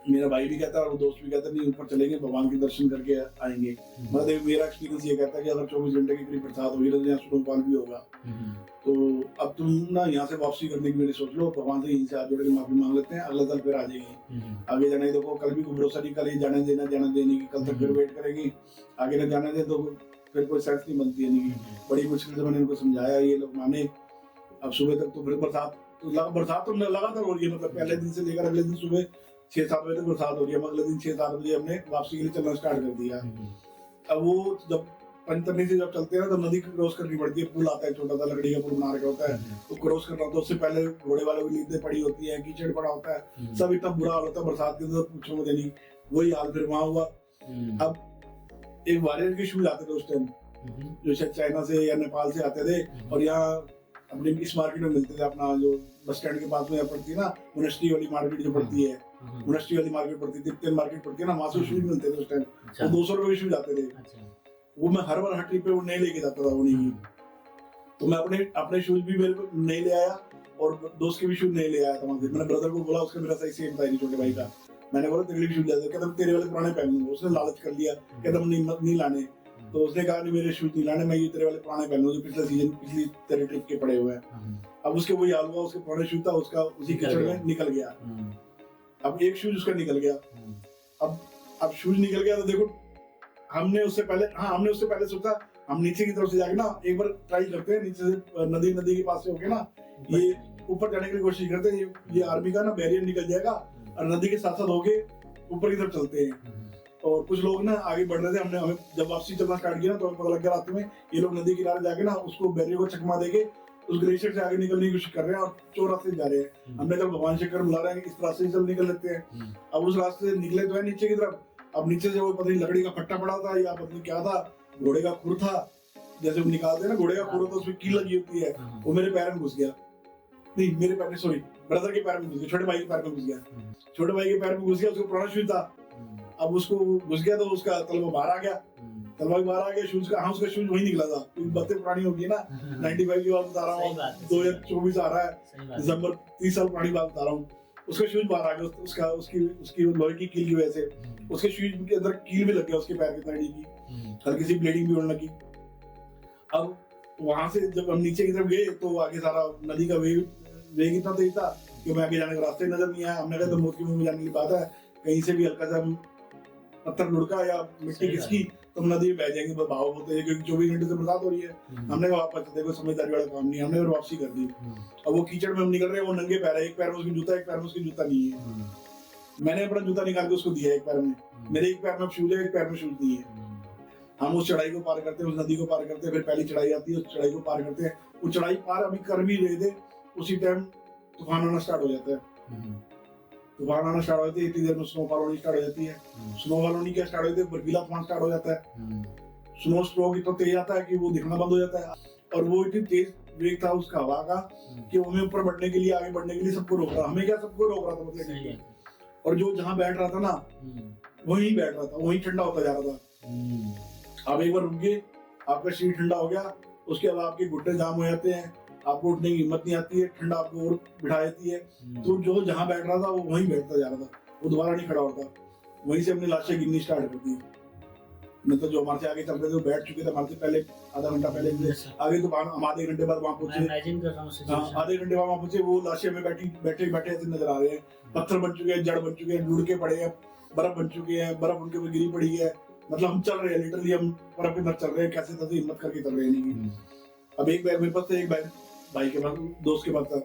मेरा भाई भी कहता है और वो दोस्त भी कहता है नहीं ऊपर चलेंगे, भगवान के दर्शन करके आएंगे। मतलब मेरा एक्सपीरियंस ये कहता है कि अगर 24 घंटे की करीब बरसात होगी तो यहाँ स्नोफॉल भी होगा। तो अब तुम ना यहाँ से वापसी करने की मेरी सोच लो, भगवान से यहीं से हाथ जोड़ के माफी मांग लेते हैं, अगले साल फिर आ जाएंगे। आगे जाने देखो, कल भी कोई भरोसा नहीं, कल ही जाने देने की, कल तक फिर वेट करेंगी, आगे न जाने दे तो फिर कोई सेंस नहीं बनती है। बड़ी मुश्किल से मैंने इनको समझाया, ये लोग माने। अब सुबह तक तो फिर बरसात तो लगातार हो रही है, मतलब पहले दिन से लेकर अगले दिन सुबह 6-7 बजे तक बरसात हो रही है। अगले दिन 6-7 बजे हमने वापसी के लिए चलना स्टार्ट कर दिया। अब वो जब पंचतरनी से जब चलते हैं ना तो नदी क्रॉस करनी पड़ती है, पुल आता है छोटा सा लकड़ी का पुल बना रखा होता है, तो क्रॉस करना होता है। उससे पहले घोड़े वालों की लीदें पड़ी होती है, कीचड़ पड़ा होता है, सब इतना बुरा हाल होता है बरसात के अंदर, पूछो मत। नहीं वही हाल फिर वहां हुआ। अब एक वॉरियर के शूज आते थे उस टाइम, जो शायद चाइना से या नेपाल से आते थे, और यहाँ अपने इस मार्केट में मिलते थे, अपना जो बस स्टैंड के पास में पड़ती है ना मोनेस्ट्री वाली मार्केट जो पड़ती है, मोनेस्ट्री वाली मार्केट पड़ती थी, तिब्बतियन मार्केट पड़ती है ना, वहां से शूज मिलते थे उस टाइम। वो 200 रुपए के शूज आते थे। वो मैं हर बार हर ट्रिप पे वो नहीं लेके जाता था वो नहीं। तो मैं अपने शूज भी मेरे नहीं ले आया और दोस्त के भी शूज नहीं ले आया था वहां से। मैंने ब्रदर को बोला, उसका मेरा सही सेम था छोटे भाई का, मैंने बोला तेरे लिए शूज ले, कहता तेरे वाले पुराने पहन लूंगा। उसने लालच कर लिया, कहता नहीं लाने। तो उसने कहा नहीं मेरे शूज नहीं लाने, मैं ये तेरे वाले पुराने पहन लूंगा जो पिछले सीजन पिछली तेरे ट्रिप के पड़े हुए हैं। अब उसके वही हाल हुआ, उसके पुराने शूज था, उसका उसी कीचड़ में निकल गया। अब एक शूज उसका निकल गया। अब शूज निकल गया तो देखो हमने उससे पहले सोचा हम नीचे की तरफ से जाके ना एक बार ट्राई करते हैं, नीचे से नदी के पास से होके ना ये ऊपर जाने की कोशिश करते हैं। ये आर्मी का ना बैरियर निकल जाएगा और नदी के साथ साथ होके ऊपर की तरफ चलते हैं। और कुछ लोग ना आगे बढ़ रहे थे, हमें जब वापसी चलना स्टार्ट किया ना तो हमें पता लग गया रात में ये लोग नदी किनारे जाके ना उसको बैरियर को चकमा देके उस ग्लेशियर से आगे निकलने की कोशिश कर रहे हैं और चोर रास्ते से जा रहे हैं। हमने कल भगवान शंकर बुला रहे हैं इस रास्ते से चल निकल लेते हैं। अब उस रास्ते से निकले तो है नीचे की तरफ। अब नीचे से वो पता नहीं लकड़ी का फट्टा पड़ा था या पता नहीं क्या था, घोड़े का खुर था, जैसे वो निकालते हैं ना घोड़े का खुर होता है उसमें कील लगी होती है, वो मेरे पैर में घुस गया। नहीं मेरे पैर में, सॉरी ब्रदर के पैर में घुस गया, छोटे भाई के पैर में घुस गया। छोटे भाई के पैर में घुस गया, उसको पुराना शूज था। अब उसको घुस गया तो उसका तलवा बाहर आ गया, शूज का। हाँ उसका शूज वही निकला था, बातें पुरानी होगी ना। 95 की बात बता रहा हूँ, 2024 आ रहा है, दिसंबर 30 साल पुरानी बात बता रहा हूँ। उसका शूज बाहर आ गया, उसकी लोहे की कील की वजह से उसके शूज के अंदर कील भी लग गया, उसके पैर के तड़ी की हल्की सी ब्लीडिंग भी होने लगी। अब वहां से जब हम नीचे की तरफ गए तो आगे सारा नदी का वेग इतना तेज था कि मैं आगे जाने का रास्ते नजर नहीं आया। हमने कहा तो मौत के मुंह में जाने की बात है, कहीं से भी हल्का सा पत्थर लुढ़का या मिट्टी किसकी तो हम नदी में बह जाएंगे, बहाव होते हैं क्योंकि 24 घंटे से बरसात हो रही है। हमने कहा वापस देखो समझदारी वाला काम नहीं है, हमने फिर वापसी कर दी। अब वो कीचड़ में हम निकल रहे हैं, वो नंगे पैर है, एक पैर में उसकी जूता, एक पैर में उसकी जूता नहीं है। मैंने अपना जूता निकाल के उसको दिया एक पैर में, मेरे एक पैर में शूज है, एक पैर में शूज नहीं है। हम उस चढ़ाई को पार करते हैं, उस नदी को पार करते हैं, फिर पहली चढ़ाई आती है, उस चढ़ाई को पार करते हैं। वो चढ़ाई पार अभी कर भी रहे थे, उसी टाइम तूफान आना स्टार्ट हो जाता है। तूफान आना स्टार्ट हो जाती है, इतनी देर में स्नोफॉल होनी स्टार्ट हो जाती है। स्नोफॉल होनी क्या स्टार्ट होती है, बर्फीला तूफान स्टार्ट हो जाता है। स्नो स्ट्रोक इतना तेज आता है कि वो दिखना बंद हो जाता है, और वो इतनी तेज वेग था उसका हवा का कि हमें ऊपर बढ़ने के लिए, आगे बढ़ने के लिए सबको रोक रहा। हमें क्या, सबको रोक रहा था मतलब। और जो जहाँ बैठ रहा था ना वहीं बैठ रहा था, वहीं ठंडा होता जा रहा था। आप एक बार रुक गए, आपका शरीर ठंडा हो गया, उसके बाद आपके घुटने जाम हो जाते हैं, आपको उठने की हिम्मत नहीं आती है, ठंडा आपको और बिठा देती है। तो जो जहाँ बैठ रहा था वो वहीं बैठता जा रहा था, वो दोबारा नहीं खड़ा होता। वहीं से अपनी लाशें गिननी स्टार्ट कर दी। मतलब जो हमारे से आगे चल रहे थे वो बैठ चुके थे हमारे से पहले, आधा घंटा पहले आगे। तो हम आधे घंटे बाद वहाँ पहुंचे, आधे घंटे बाद वहाँ पहुंचे, वो लाशें में बैठे ऐसे नजर आ रहे हैं। पत्थर बन चुके हैं, जड़ बन चुके हैं, लुढ़के पड़े हैं, बर्फ बन चुकी है, बर्फ उनके ऊपर गिरी पड़ी है। मतलब हम चल रहे हैं, लिटरली हम बर्फ के अंदर चल रहे हैं, कैसे तैसे हिम्मत करके चल रहे हैं। अब एक बैग मेरे पास था, एक बैग भाई के पास, दोस्त के पास था।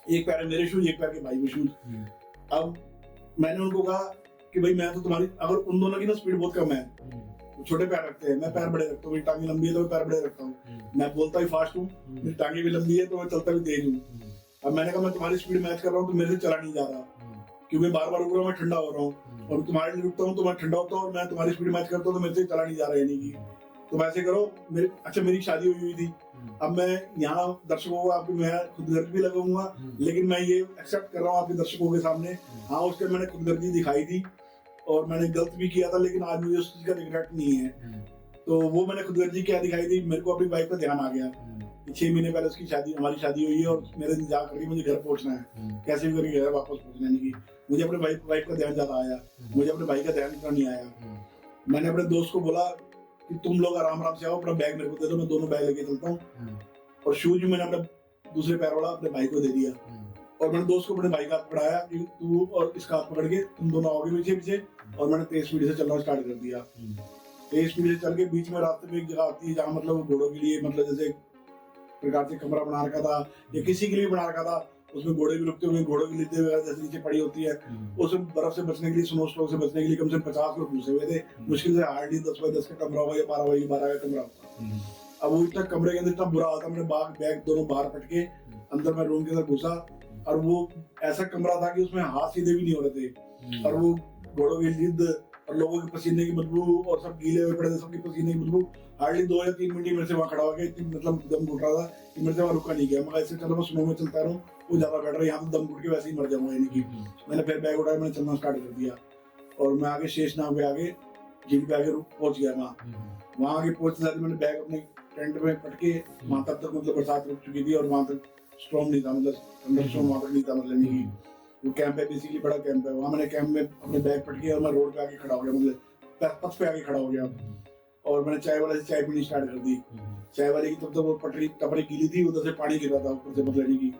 एक पैर मेरे शूज, एक पैर के भाई के शूज। अब मैंने उनको कहा कि भाई मैं तो तुम्हारी, अगर उन दोनों की ना स्पीड बहुत कम है, छोटे पैर रखते हैं, मैं पैर बड़े रखता हूँ, मेरी टांगे लंबी है तो मैं पैर बड़े रखता हूँ। मैं बोलता भी फास्ट हूँ, मेरी टांगे भी लंबी है तो मैं चलता भी तेज हूँ। अब मैंने कहा मैं तुम्हारी स्पीड मैच कर रहा हूँ तो मेरे से चला नहीं जा रहा, क्योंकि बार बार रुक रहा हूँ, मैं ठंडा हो रहा हूँ, और तुम्हारे लिए रुकता हूँ तो मैं ठंडा होता हूँ, और मैं तुम्हारी स्पीड मैच करता हूँ तो मेरे से चला नहीं जा रहा है। यानी कि तुम ऐसे करो, मेरे अच्छा मेरी शादी हुई थी, अब मैं यहाँ दर्शकों को आपको मैं खुदगर्जी भी लगाऊंगा, लेकिन मैं ये एक्सेप्ट कर रहा हूँ आपके दर्शकों के सामने, हाँ उस टाइम मैंने खुदगर्जी दिखाई थी और मैंने गलत भी किया था, लेकिन आज मुझे उस चीज का रिग्रेट नहीं है। तो वो मैंने खुदगर्जी क्या दिखाई थी, मेरे को अपनी वाइफ का ध्यान आ गया। 6 महीने पहले उसकी शादी, हमारी शादी हुई है, और मेरे इंतजार करके मुझे घर पहुंचना है, कैसे भी करके घर वापस पहुंचना है। मुझे अपने वाइफ का ध्यान ज्यादा आया, मुझे अपने भाई का ध्यान इतना नहीं आया। मैंने अपने दोस्त को बोला कि तुम लोग आराम आराम से आओ, अपना बैग मेरे को दे दो, मैं दोनों बैग लेके चलता हूँ। और शूज भी मैंने अपने दूसरे पैर वाला अपने भाई को दे दिया, और मैंने दोस्त को अपने भाई का हाथ पकड़ाया कि तू और इसका हाथ पकड़ के तुम दोनों आओगे पीछे पीछे, और मैंने तेज स्पीड से चलना स्टार्ट कर दिया। तेज स्पीड से चल के बीच में रास्ते में एक जगह आती है जहाँ मतलब घोड़ों के लिए, मतलब जैसे प्रकार से कमरा बना रखा था या किसी के लिए बना रखा था, उसमें घोड़े भी रुकते हुए, घोड़ों की लिद्दे वगैरह जैसे नीचे पड़ी होती है, उसमें बर्फ से बचने के लिए, स्नो स्ट्रोक से बचने के लिए कम से कम 50 लोग घुसे हुए थे। मुश्किल से हार्डली 10 बाय 10 का कमरा होगा या 12 बाय 12 का कमरा होगा। अब वो इतना कमरे के अंदर इतना बुरा हाल था, मैंने बैग दोनों बाहर पटके अंदर मैं रूम के अंदर घुसा, और वो ऐसा कमरा था कि उसमें हाथ सीधे भी नहीं हो रहे थे, और वो घोड़ों की लिद्द और लोगों के पसीने की बदबू और सब गीले हुए पड़े थे, सबके पसीने की बदबू। हार्डली 2 या 3 मिनट मेरे से वहाँ खड़ा हो गया, मतलब दम घुट रहा था कि मेरे से वहाँ रुका नहीं गया। मैं ऐसे चलो मैं स्नो में चलता रहूँ, वो ज्यादा बेटर है, यहाँ तो दम घुट के वैसे ही मर जाऊंगा। यानी कि मैंने फिर बैग उठाया, मैंने चलना स्टार्ट कर दिया, और मैं आगे शेषनाग पे आगे झील पे आगे पहुंच गया। वहाँ आगे पहुंचते साथ मैंने बैग अपने टेंट में पटके, वहाँ तक मतलब बरसात रुक चुकी थी और वहाँ तक स्टॉर्म नहीं था, मतलब थंडरस्टॉर्म वहाँ तक नहीं था। मतलब वो कैंप है, बेसिकली बड़ा कैंप है। वहाँ मैंने कैंप में अपने बैग पटके और मैं रोड पे आके खड़ा हो गया, मतलब पथ पे आके खड़ा हो गया, और मैंने चाय वाले से चाय पीनी स्टार्ट कर दी। चाय वाले की तब तक वो टपरी गीली थी, उधर से पानी गिर रहा था ऊपर से, मतलब की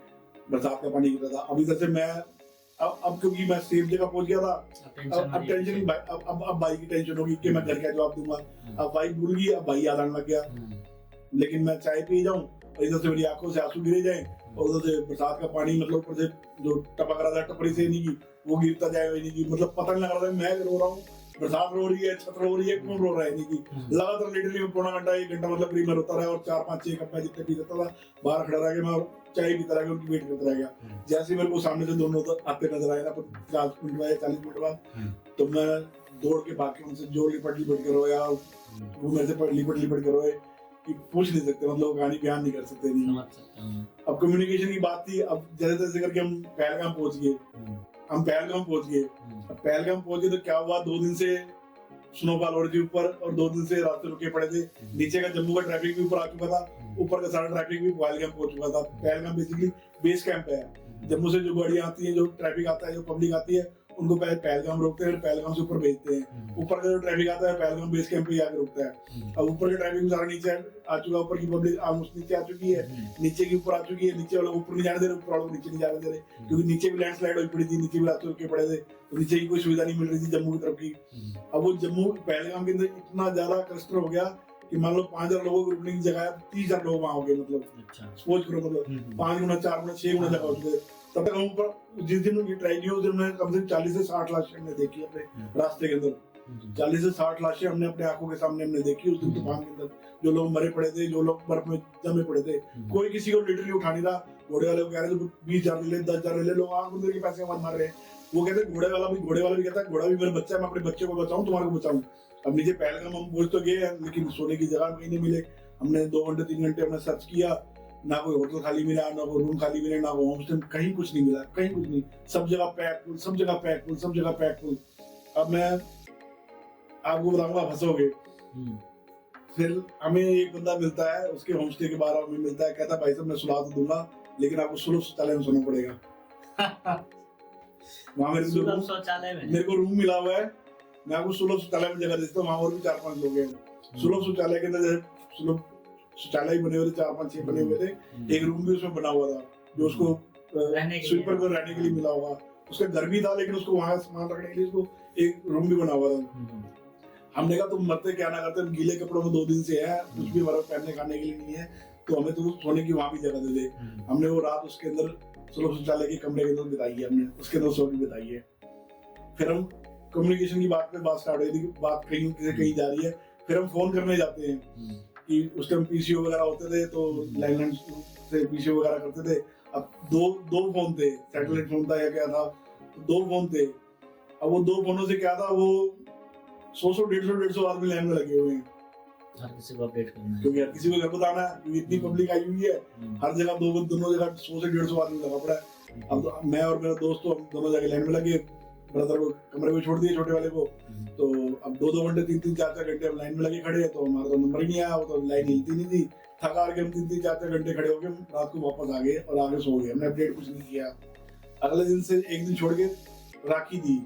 बरसात का पानी गिर रहा था। अब इधर से मैं अब क्योंकि मैं सेफ जगह पहुंच गया था, अब टेंशन, अब भाई की टेंशन होगी कि मैं घर क्या जवाब दूंगा। अब भाई भूल गई, अब भाई याद आने लग गया। लेकिन मैं चाय पी जाऊं और इधर से मेरी आंखों से आंसू गिरे जाए, और उधर से बरसात का पानी मतलब ऊपर से जो टपक रहा था टपरी से नहीं की वो गिरता जाए, नहीं की मतलब पता नहीं लग रहा था मैं रो रहा हूँ, बरसात रो रही है, छत रो रही है, कौन रो रहा है। नहीं की लगातार लिटरली में पौना घंटा 1 घंटा मतलब करीब मैं रोता रहा, और 4 5 6 कप मैं जितने पी जाता था बाहर खड़ा रह गया, मैं चाय पीता रह गया, उनकी वेट करता रह गया। जैसे मेरे को सामने से दोनों आते नजर आए ना 50 मिनट बाद 40 मिनट बाद, तो मैं दौड़ के भाग के उनसे जो लिपट करो या वो मेरे से लिपट करो कि पूछ नहीं सकते, मतलब कहानी बयान नहीं कर सकते। नहीं अब कम्युनिकेशन की बात थी। अब जैसे तैसे करके हम पहलगाम पहुंच गए। अब पहलगाम पहुंचे तो क्या हुआ, 2 दिन से स्नोफॉल हो रही थी ऊपर, और 2 दिन से रास्ते रुके पड़े थे। नीचे का जम्मू का ट्रैफिक भी ऊपर आ चुका था, ऊपर का सारा ट्रैफिक भी पहलगाम पहुंच चुका था। पहलगाम बेसिकली बेस कैंप है, जम्मू से जो गाड़ियां आती है, जो ट्रैफिक आता है, जो पब्लिक आती है, उनको पहले पहलगाम रोकते हैं, फिर पहलगाम से ऊपर भेजते हैं। ऊपर का जो ट्रैफिक आता है पहलगाम बेस कैंप पे जाकर रुकता है। अब ऊपर का ट्रैफिक सारा नीचे आ चुका, ऊपर की पब्लिक ऑलमोस्ट नीचे आ चुकी है, नीचे की ऊपर आ चुकी है। नीचे वालों ऊपर नहीं जाने दे रहे, ऊपर वालों नीचे नहीं जाने दे रहे, क्योंकि नीचे भी लैंडस्लाइड हुई पड़ी थी, नीचे भी रास्ते रुके पड़े थे, तो नीचे की कोई सुविधा नहीं मिल रही थी जम्मू की तरफ की। अब वो जम्मू पहलगाम के अंदर इतना ज्यादा क्लस्टर हो गया कि मान लो 5000 लोगों को रुकने की जगह 30,000 लोग वहां हो गए। मतलब सोच करो, मतलब 5 गुना 4 गुना 6 गुना जगह हो चुके। तब तक हम ऊपर जिस दिन ये ट्राई की उस दिन हमने कम से कम 40 से 60 लाशें हमने देखी अपने रास्ते के अंदर। 40 से 60 लाशें हमने अपने आंखों के सामने हमने देखी उस दिन तूफान के अंदर। जो लोग मरे पड़े थे, जो लोग बर्फ में जमे पड़े थे, कोई किसी को लिटरली उठा नहीं रहा। घोड़े वाले को कह रहे थे 20,000 ले ले, 10,000 ले ले, लोग आंख बंद करके पैसे मार रहे हैं। वो कहते घोड़े वाला भी कहता है घोड़ा भी मेरा बच्चा है, मैं अपने बच्चे को बचाऊं, तुम्हारे को बचाऊं। अब नीचे पहलगाम हम पहुंच तो गए, लेकिन सोने की जगह कहीं नहीं मिले। हमने 2 घंटे 3 घंटे हमने सर्च किया, ना कोई होटल खाली मिला, ना कोई रूम खाली मिला, ना कोई होमस्टे, कहीं कुछ नहीं मिला, कहीं कुछ नहीं। सब जगह पैक फुल, सब जगह पैक फुल, सब जगह पैक फुल। अब मैं आपको बताऊंगा, फंसोगे। फिर हमें एक बंदा मिलता है, उसके होमस्टे के बारे में मिलता है, कहता है भाई साहब मैं सुला तो दूंगा, लेकिन आपको सुलभ शौचालय में सोना पड़ेगा। वहाँ मेरे को रूम मिला हुआ है, मैं आपको सुलभ शौचालय में जगह देता हूँ। वहाँ और भी 4-5 लोग हैं। सुलभ शौचालय के अंदर जैसे सुलभ शौचालय बने हुए थे, 4-5-6 बने हुए थे। एक रूम भी उसमें बना हुआ था, जो उसको स्वीपर को रहने के लिए मिला हुआ। उसका घर भी था, लेकिन उसको वहाँ सामान रखने के लिए उसको एक रूम भी बना हुआ था। हमने कहा तुम मरते क्या ना करते, गीले कपड़ों में 2 दिन से है, कुछ भी हमारा पहनने खाने के लिए नहीं है, तो हमें तो सोने की वहाँ भी जगह दे दे। हमने वो रात उसके अंदर सुलभ शौचालय के कमरे के अंदर बिताई है, हमने उसके अंदर सो के बिताई है। फिर हम कम्युनिकेशन की बात स्टार्ट हुई थी, बात कहीं जा रही है। फिर हम फोन करने जाते हैं कि उस टाइम पीसीओ वगैरह होते थे, तो लैंडलाइन से पीसीओ वगैरह करते थे। अब दो फोन थे, सैटेलाइट फोन था या क्या था, तो 2 फोन थे। अब वो 2 फोनों से क्या था, वो 100-150 आदमी लाइन में लगे हुए हैं, हर किसी को अपडेट करना है, क्योंकि हर किसी को घर बताना है, क्योंकि इतनी पब्लिक आई हुई है। हर जगह दोनों जगह 100 से 150 आदमी लगा पड़ा है। अब तो मैं और मेरा दोस्त तो हम दोनों जगह लाइन में लगे, ब्रदर को कमरे में छोड़ दिए, छोटे वाले को। तो अब 2-2 घंटे 3-3 4-4 घंटे हम लाइन में लगे खड़े हैं, तो हमारा तो नंबर ही नहीं आया, वो तो लाइन हिलती नहीं थी। थका के हम 3-3 4-4 घंटे खड़े होके रात को वापस आ गए और आगे सो गए। हमने अपडेट कुछ नहीं किया। अगले दिन से एक दिन छोड़ के राखी दी,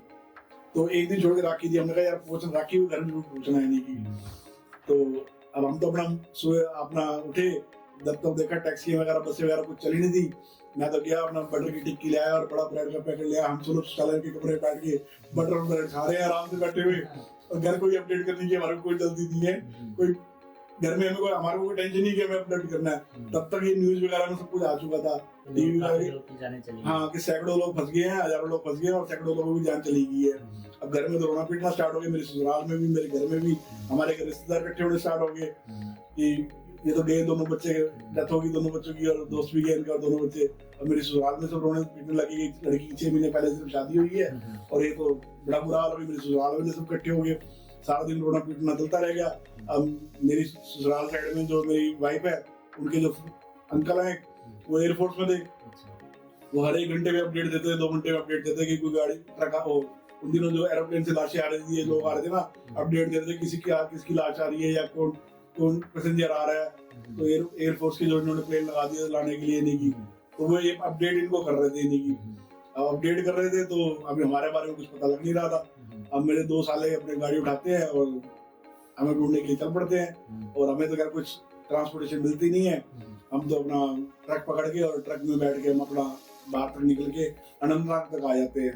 तो एक दिन छोड़ के राखी दी। हमने कहा यार पहुंचना, राखी को घर में पहुंचना है नहीं की। तो अब हम तो अपना उठे, जब तक देखा टैक्सी वगैरह बस वगैरह कुछ चली नहीं थी। मैं तो गया अपना बटर की टिक्की ले आया और बड़ा ब्रेड का पैकेट लिया। हम सुलभ शौचालय के कमरे बैठ के बटर और ब्रेड खा रहे हैं आराम से बैठे हुए, और घर कोई अपडेट करने की हमारे को कोई जल्दी नहीं है। कोई घर में हमारे को कोई टेंशन नहीं कि हमें अपडेट करना है। तब तक ये न्यूज वगैरह में सब कुछ आ चुका था, टीवी वगैरह। हाँ, कि सैकड़ों लोग फंस गए हैं, हजारों लोग फंस गए हैं, और सैकड़ों लोगों की जान चली गई है। अब घर में तो रोना पीटना स्टार्ट हो गया, मेरे ससुराल में भी, मेरे घर में भी, हमारे रिश्तेदार इकट्ठे होने स्टार्ट हो गए कि ये तो गए, दोनों बच्चे डेथ होगी, दोनों बच्चों की, और दोस्त भी गए इनका, दोनों बच्चे। और मेरे ससुराल में सब रोने पीटने लगी कि लड़की की 6 महीने पहले सिर्फ शादी हुई है, और ये तो बड़ा बुरा हाल हो गया। मेरे ससुराल वाले सब इकट्ठे हो गए, सारा दिन रोना पीटना चलता रह गया। अब मेरी ससुराल साइड में जो मेरी वाइफ है, उनके जो अंकल हैं वो एयरफोर्स में थे, वो हर 1 घंटे में अपडेट देते थे, 2 घंटे में अपडेट देते कि कोई गाड़ी ट्रक हो। उन दिनों जो एरोप्लेन से लाशें आ रही थी, लोग आ रहे थे ना, अपडेट देते थे किसकी लाश आ रही है या कौन पैसेंजर आ रहा है। तो एयरफोर्स के जो इन्होंने प्लेन लगा दिए लाने के लिए नहीं की, तो वो ये अपडेट इनको कर रहे थे नहीं की। अब अपडेट कर रहे थे तो अभी हमारे बारे में कुछ पता लग नहीं रहा था। अब मेरे 2 साले अपने गाड़ी उठाते हैं और हमें ढूंढने के लिए चल पड़ते हैं, और हमें तो क्या कुछ ट्रांसपोर्टेशन मिलती नहीं है। हम तो अपना ट्रक पकड़ के और ट्रक में बैठ के हम अपना बाहर तक निकल के अनंतनाग तक आ जाते हैं।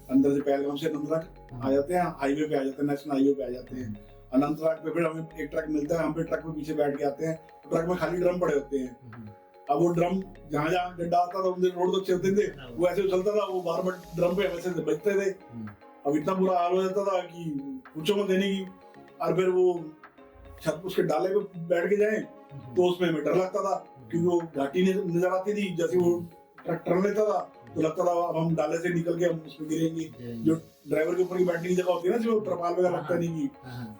अंदर से पहलगाम से अनंतनाग आ जाते हैं, हाईवे पे आ जाते हैं, नेशनल हाईवे पे आ जाते हैं। अनंतनाग पे फिर हमें एक ट्रक मिलता है, हम पे ट्रक में पीछे बैठ के आते हैं। ट्रक में खाली ड्रम पड़े होते हैं। अब वो ड्रम जहाँ गड्ढा आता था उनके रोड तक चलते थे, वो ऐसे चलता था, वो बार बार ड्रम पे वैसे बजते थे। अब इतना बुरा हाल हो जाता था कि पूछो मत देने की। और फिर वो छत उसके डाले पे बैठ के जाए तो उसमें हमें डर लगता था, क्योंकि वो घाटी नजर आती थी। जैसे वो ट्रक टर्न लेता था तो लगता था अब हम डाले से निकल के हम उसमें गिरेंगे। जो ड्राइवर के ऊपर की बैठने की जगह होती है ना, जो ट्रपाल वगैरह लगता नहीं की,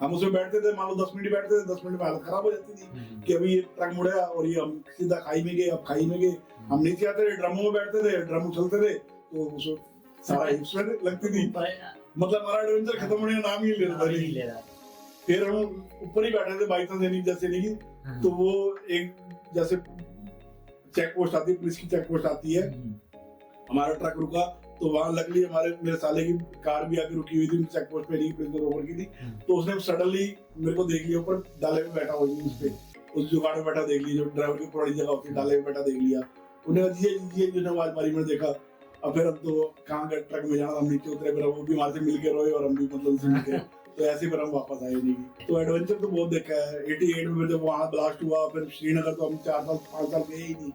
हम उसमें बैठते थे। मान लो 10 मिनट बैठते थे, 10 मिनट में हालत खराब हो जाती थी कि अभी ये ट्रक मुड़ेगा और ये हम सीधा खाई में गए। अब खाई में गए, हम नीचे आते थे, ड्रमों में बैठते थे, ड्रम उछलते थे, तो उसमें सारा हिस्ट्री लगती थी। मतलब हमारा एडवेंचर खत्म होने का नाम ही ले रहा था। फिर हम ऊपर ही बैठे थे, बाइक जैसे नहीं की, तो वो एक जैसे चेक पोस्ट आती है, पुलिस की चेक पोस्ट आती है। हमारा ट्रक रुका तो वहाँ लकली मेरे साले की कार भी आके रुकी हुई थी, चेक पोस्ट पे नहीं, प्रिजनर ओवर की थी। तो उसने सडनली मेरे को देख लिया, ऊपर डाले में बैठा हुआ उस पे, उस जुगाड़ में बैठा देख लिया, जो ड्राइवर की पुरानी जगह होती है, डाले में बैठा देख लिया। उन्हें ये जो आवाज मारी, मैंने देखा। अब फिर अब तो कहाँ का ट्रक में जाना, हम नीचे उतरे, फिर वो भी हमारे से मिल के रोए और हम भी मतलब उनसे मिल गए। तो ऐसे फिर हम वापस आए नहीं। तो एडवेंचर तो बहुत देखा है। 88 में जब वहाँ ब्लास्ट हुआ, फिर श्रीनगर तो हम 4-5 साल गए ही नहीं।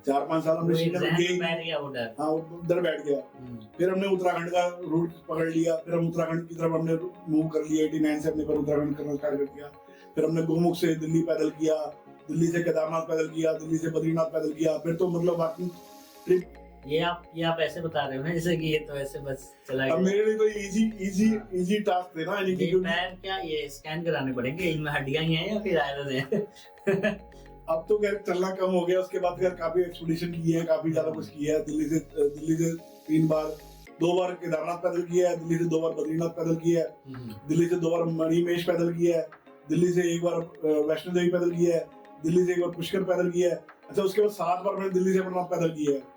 4-5 साल हमने श्रीनगर गए ही नहीं। हाँ, उधर बैठ गया। फिर हमने उत्तराखंड का रूट पकड़ लिया, फिर हम उत्तराखंड की तरफ हमने मूव कर लिया। 89 से हमने फिर उत्तराखंड करना स्टार्ट कर दिया। फिर हमने गोमुख से दिल्ली पैदल किया, दिल्ली से केदारनाथ पैदल किया, दिल्ली से बद्रीनाथ पैदल किया। फिर तो मतलब बाकी ट्रिप ये आप ऐसे बता रहे हो ना जैसे कि ये तो ऐसे बस चला गया। अब मेरे लिए तो इजी टास्क थे ना, यानी कि पैर क्या ये स्कैन कराने पड़ेंगे, इनमें हड्डियां ही हैं या फिर आयरन है? अब तो खैर चलना कम हो गया। उसके बाद खैर काफी एक्सपीडिशन की है, काफी ज्यादा कुछ किया है। दिल्ली से 3 बार, 2 बार केदारनाथ पैदल किया है, दिल्ली से 2 बार बद्रीनाथ पैदल किया है, दिल्ली से 2 बार मणिमहेश पैदल किया है, दिल्ली से 1 बार वैष्णो देवी पैदल किया है, दिल्ली से 1 बार पुष्कर पैदल किया है। अच्छा, उसके बाद 7 बार मैंने दिल्ली से अमरनाथ पैदल किया है।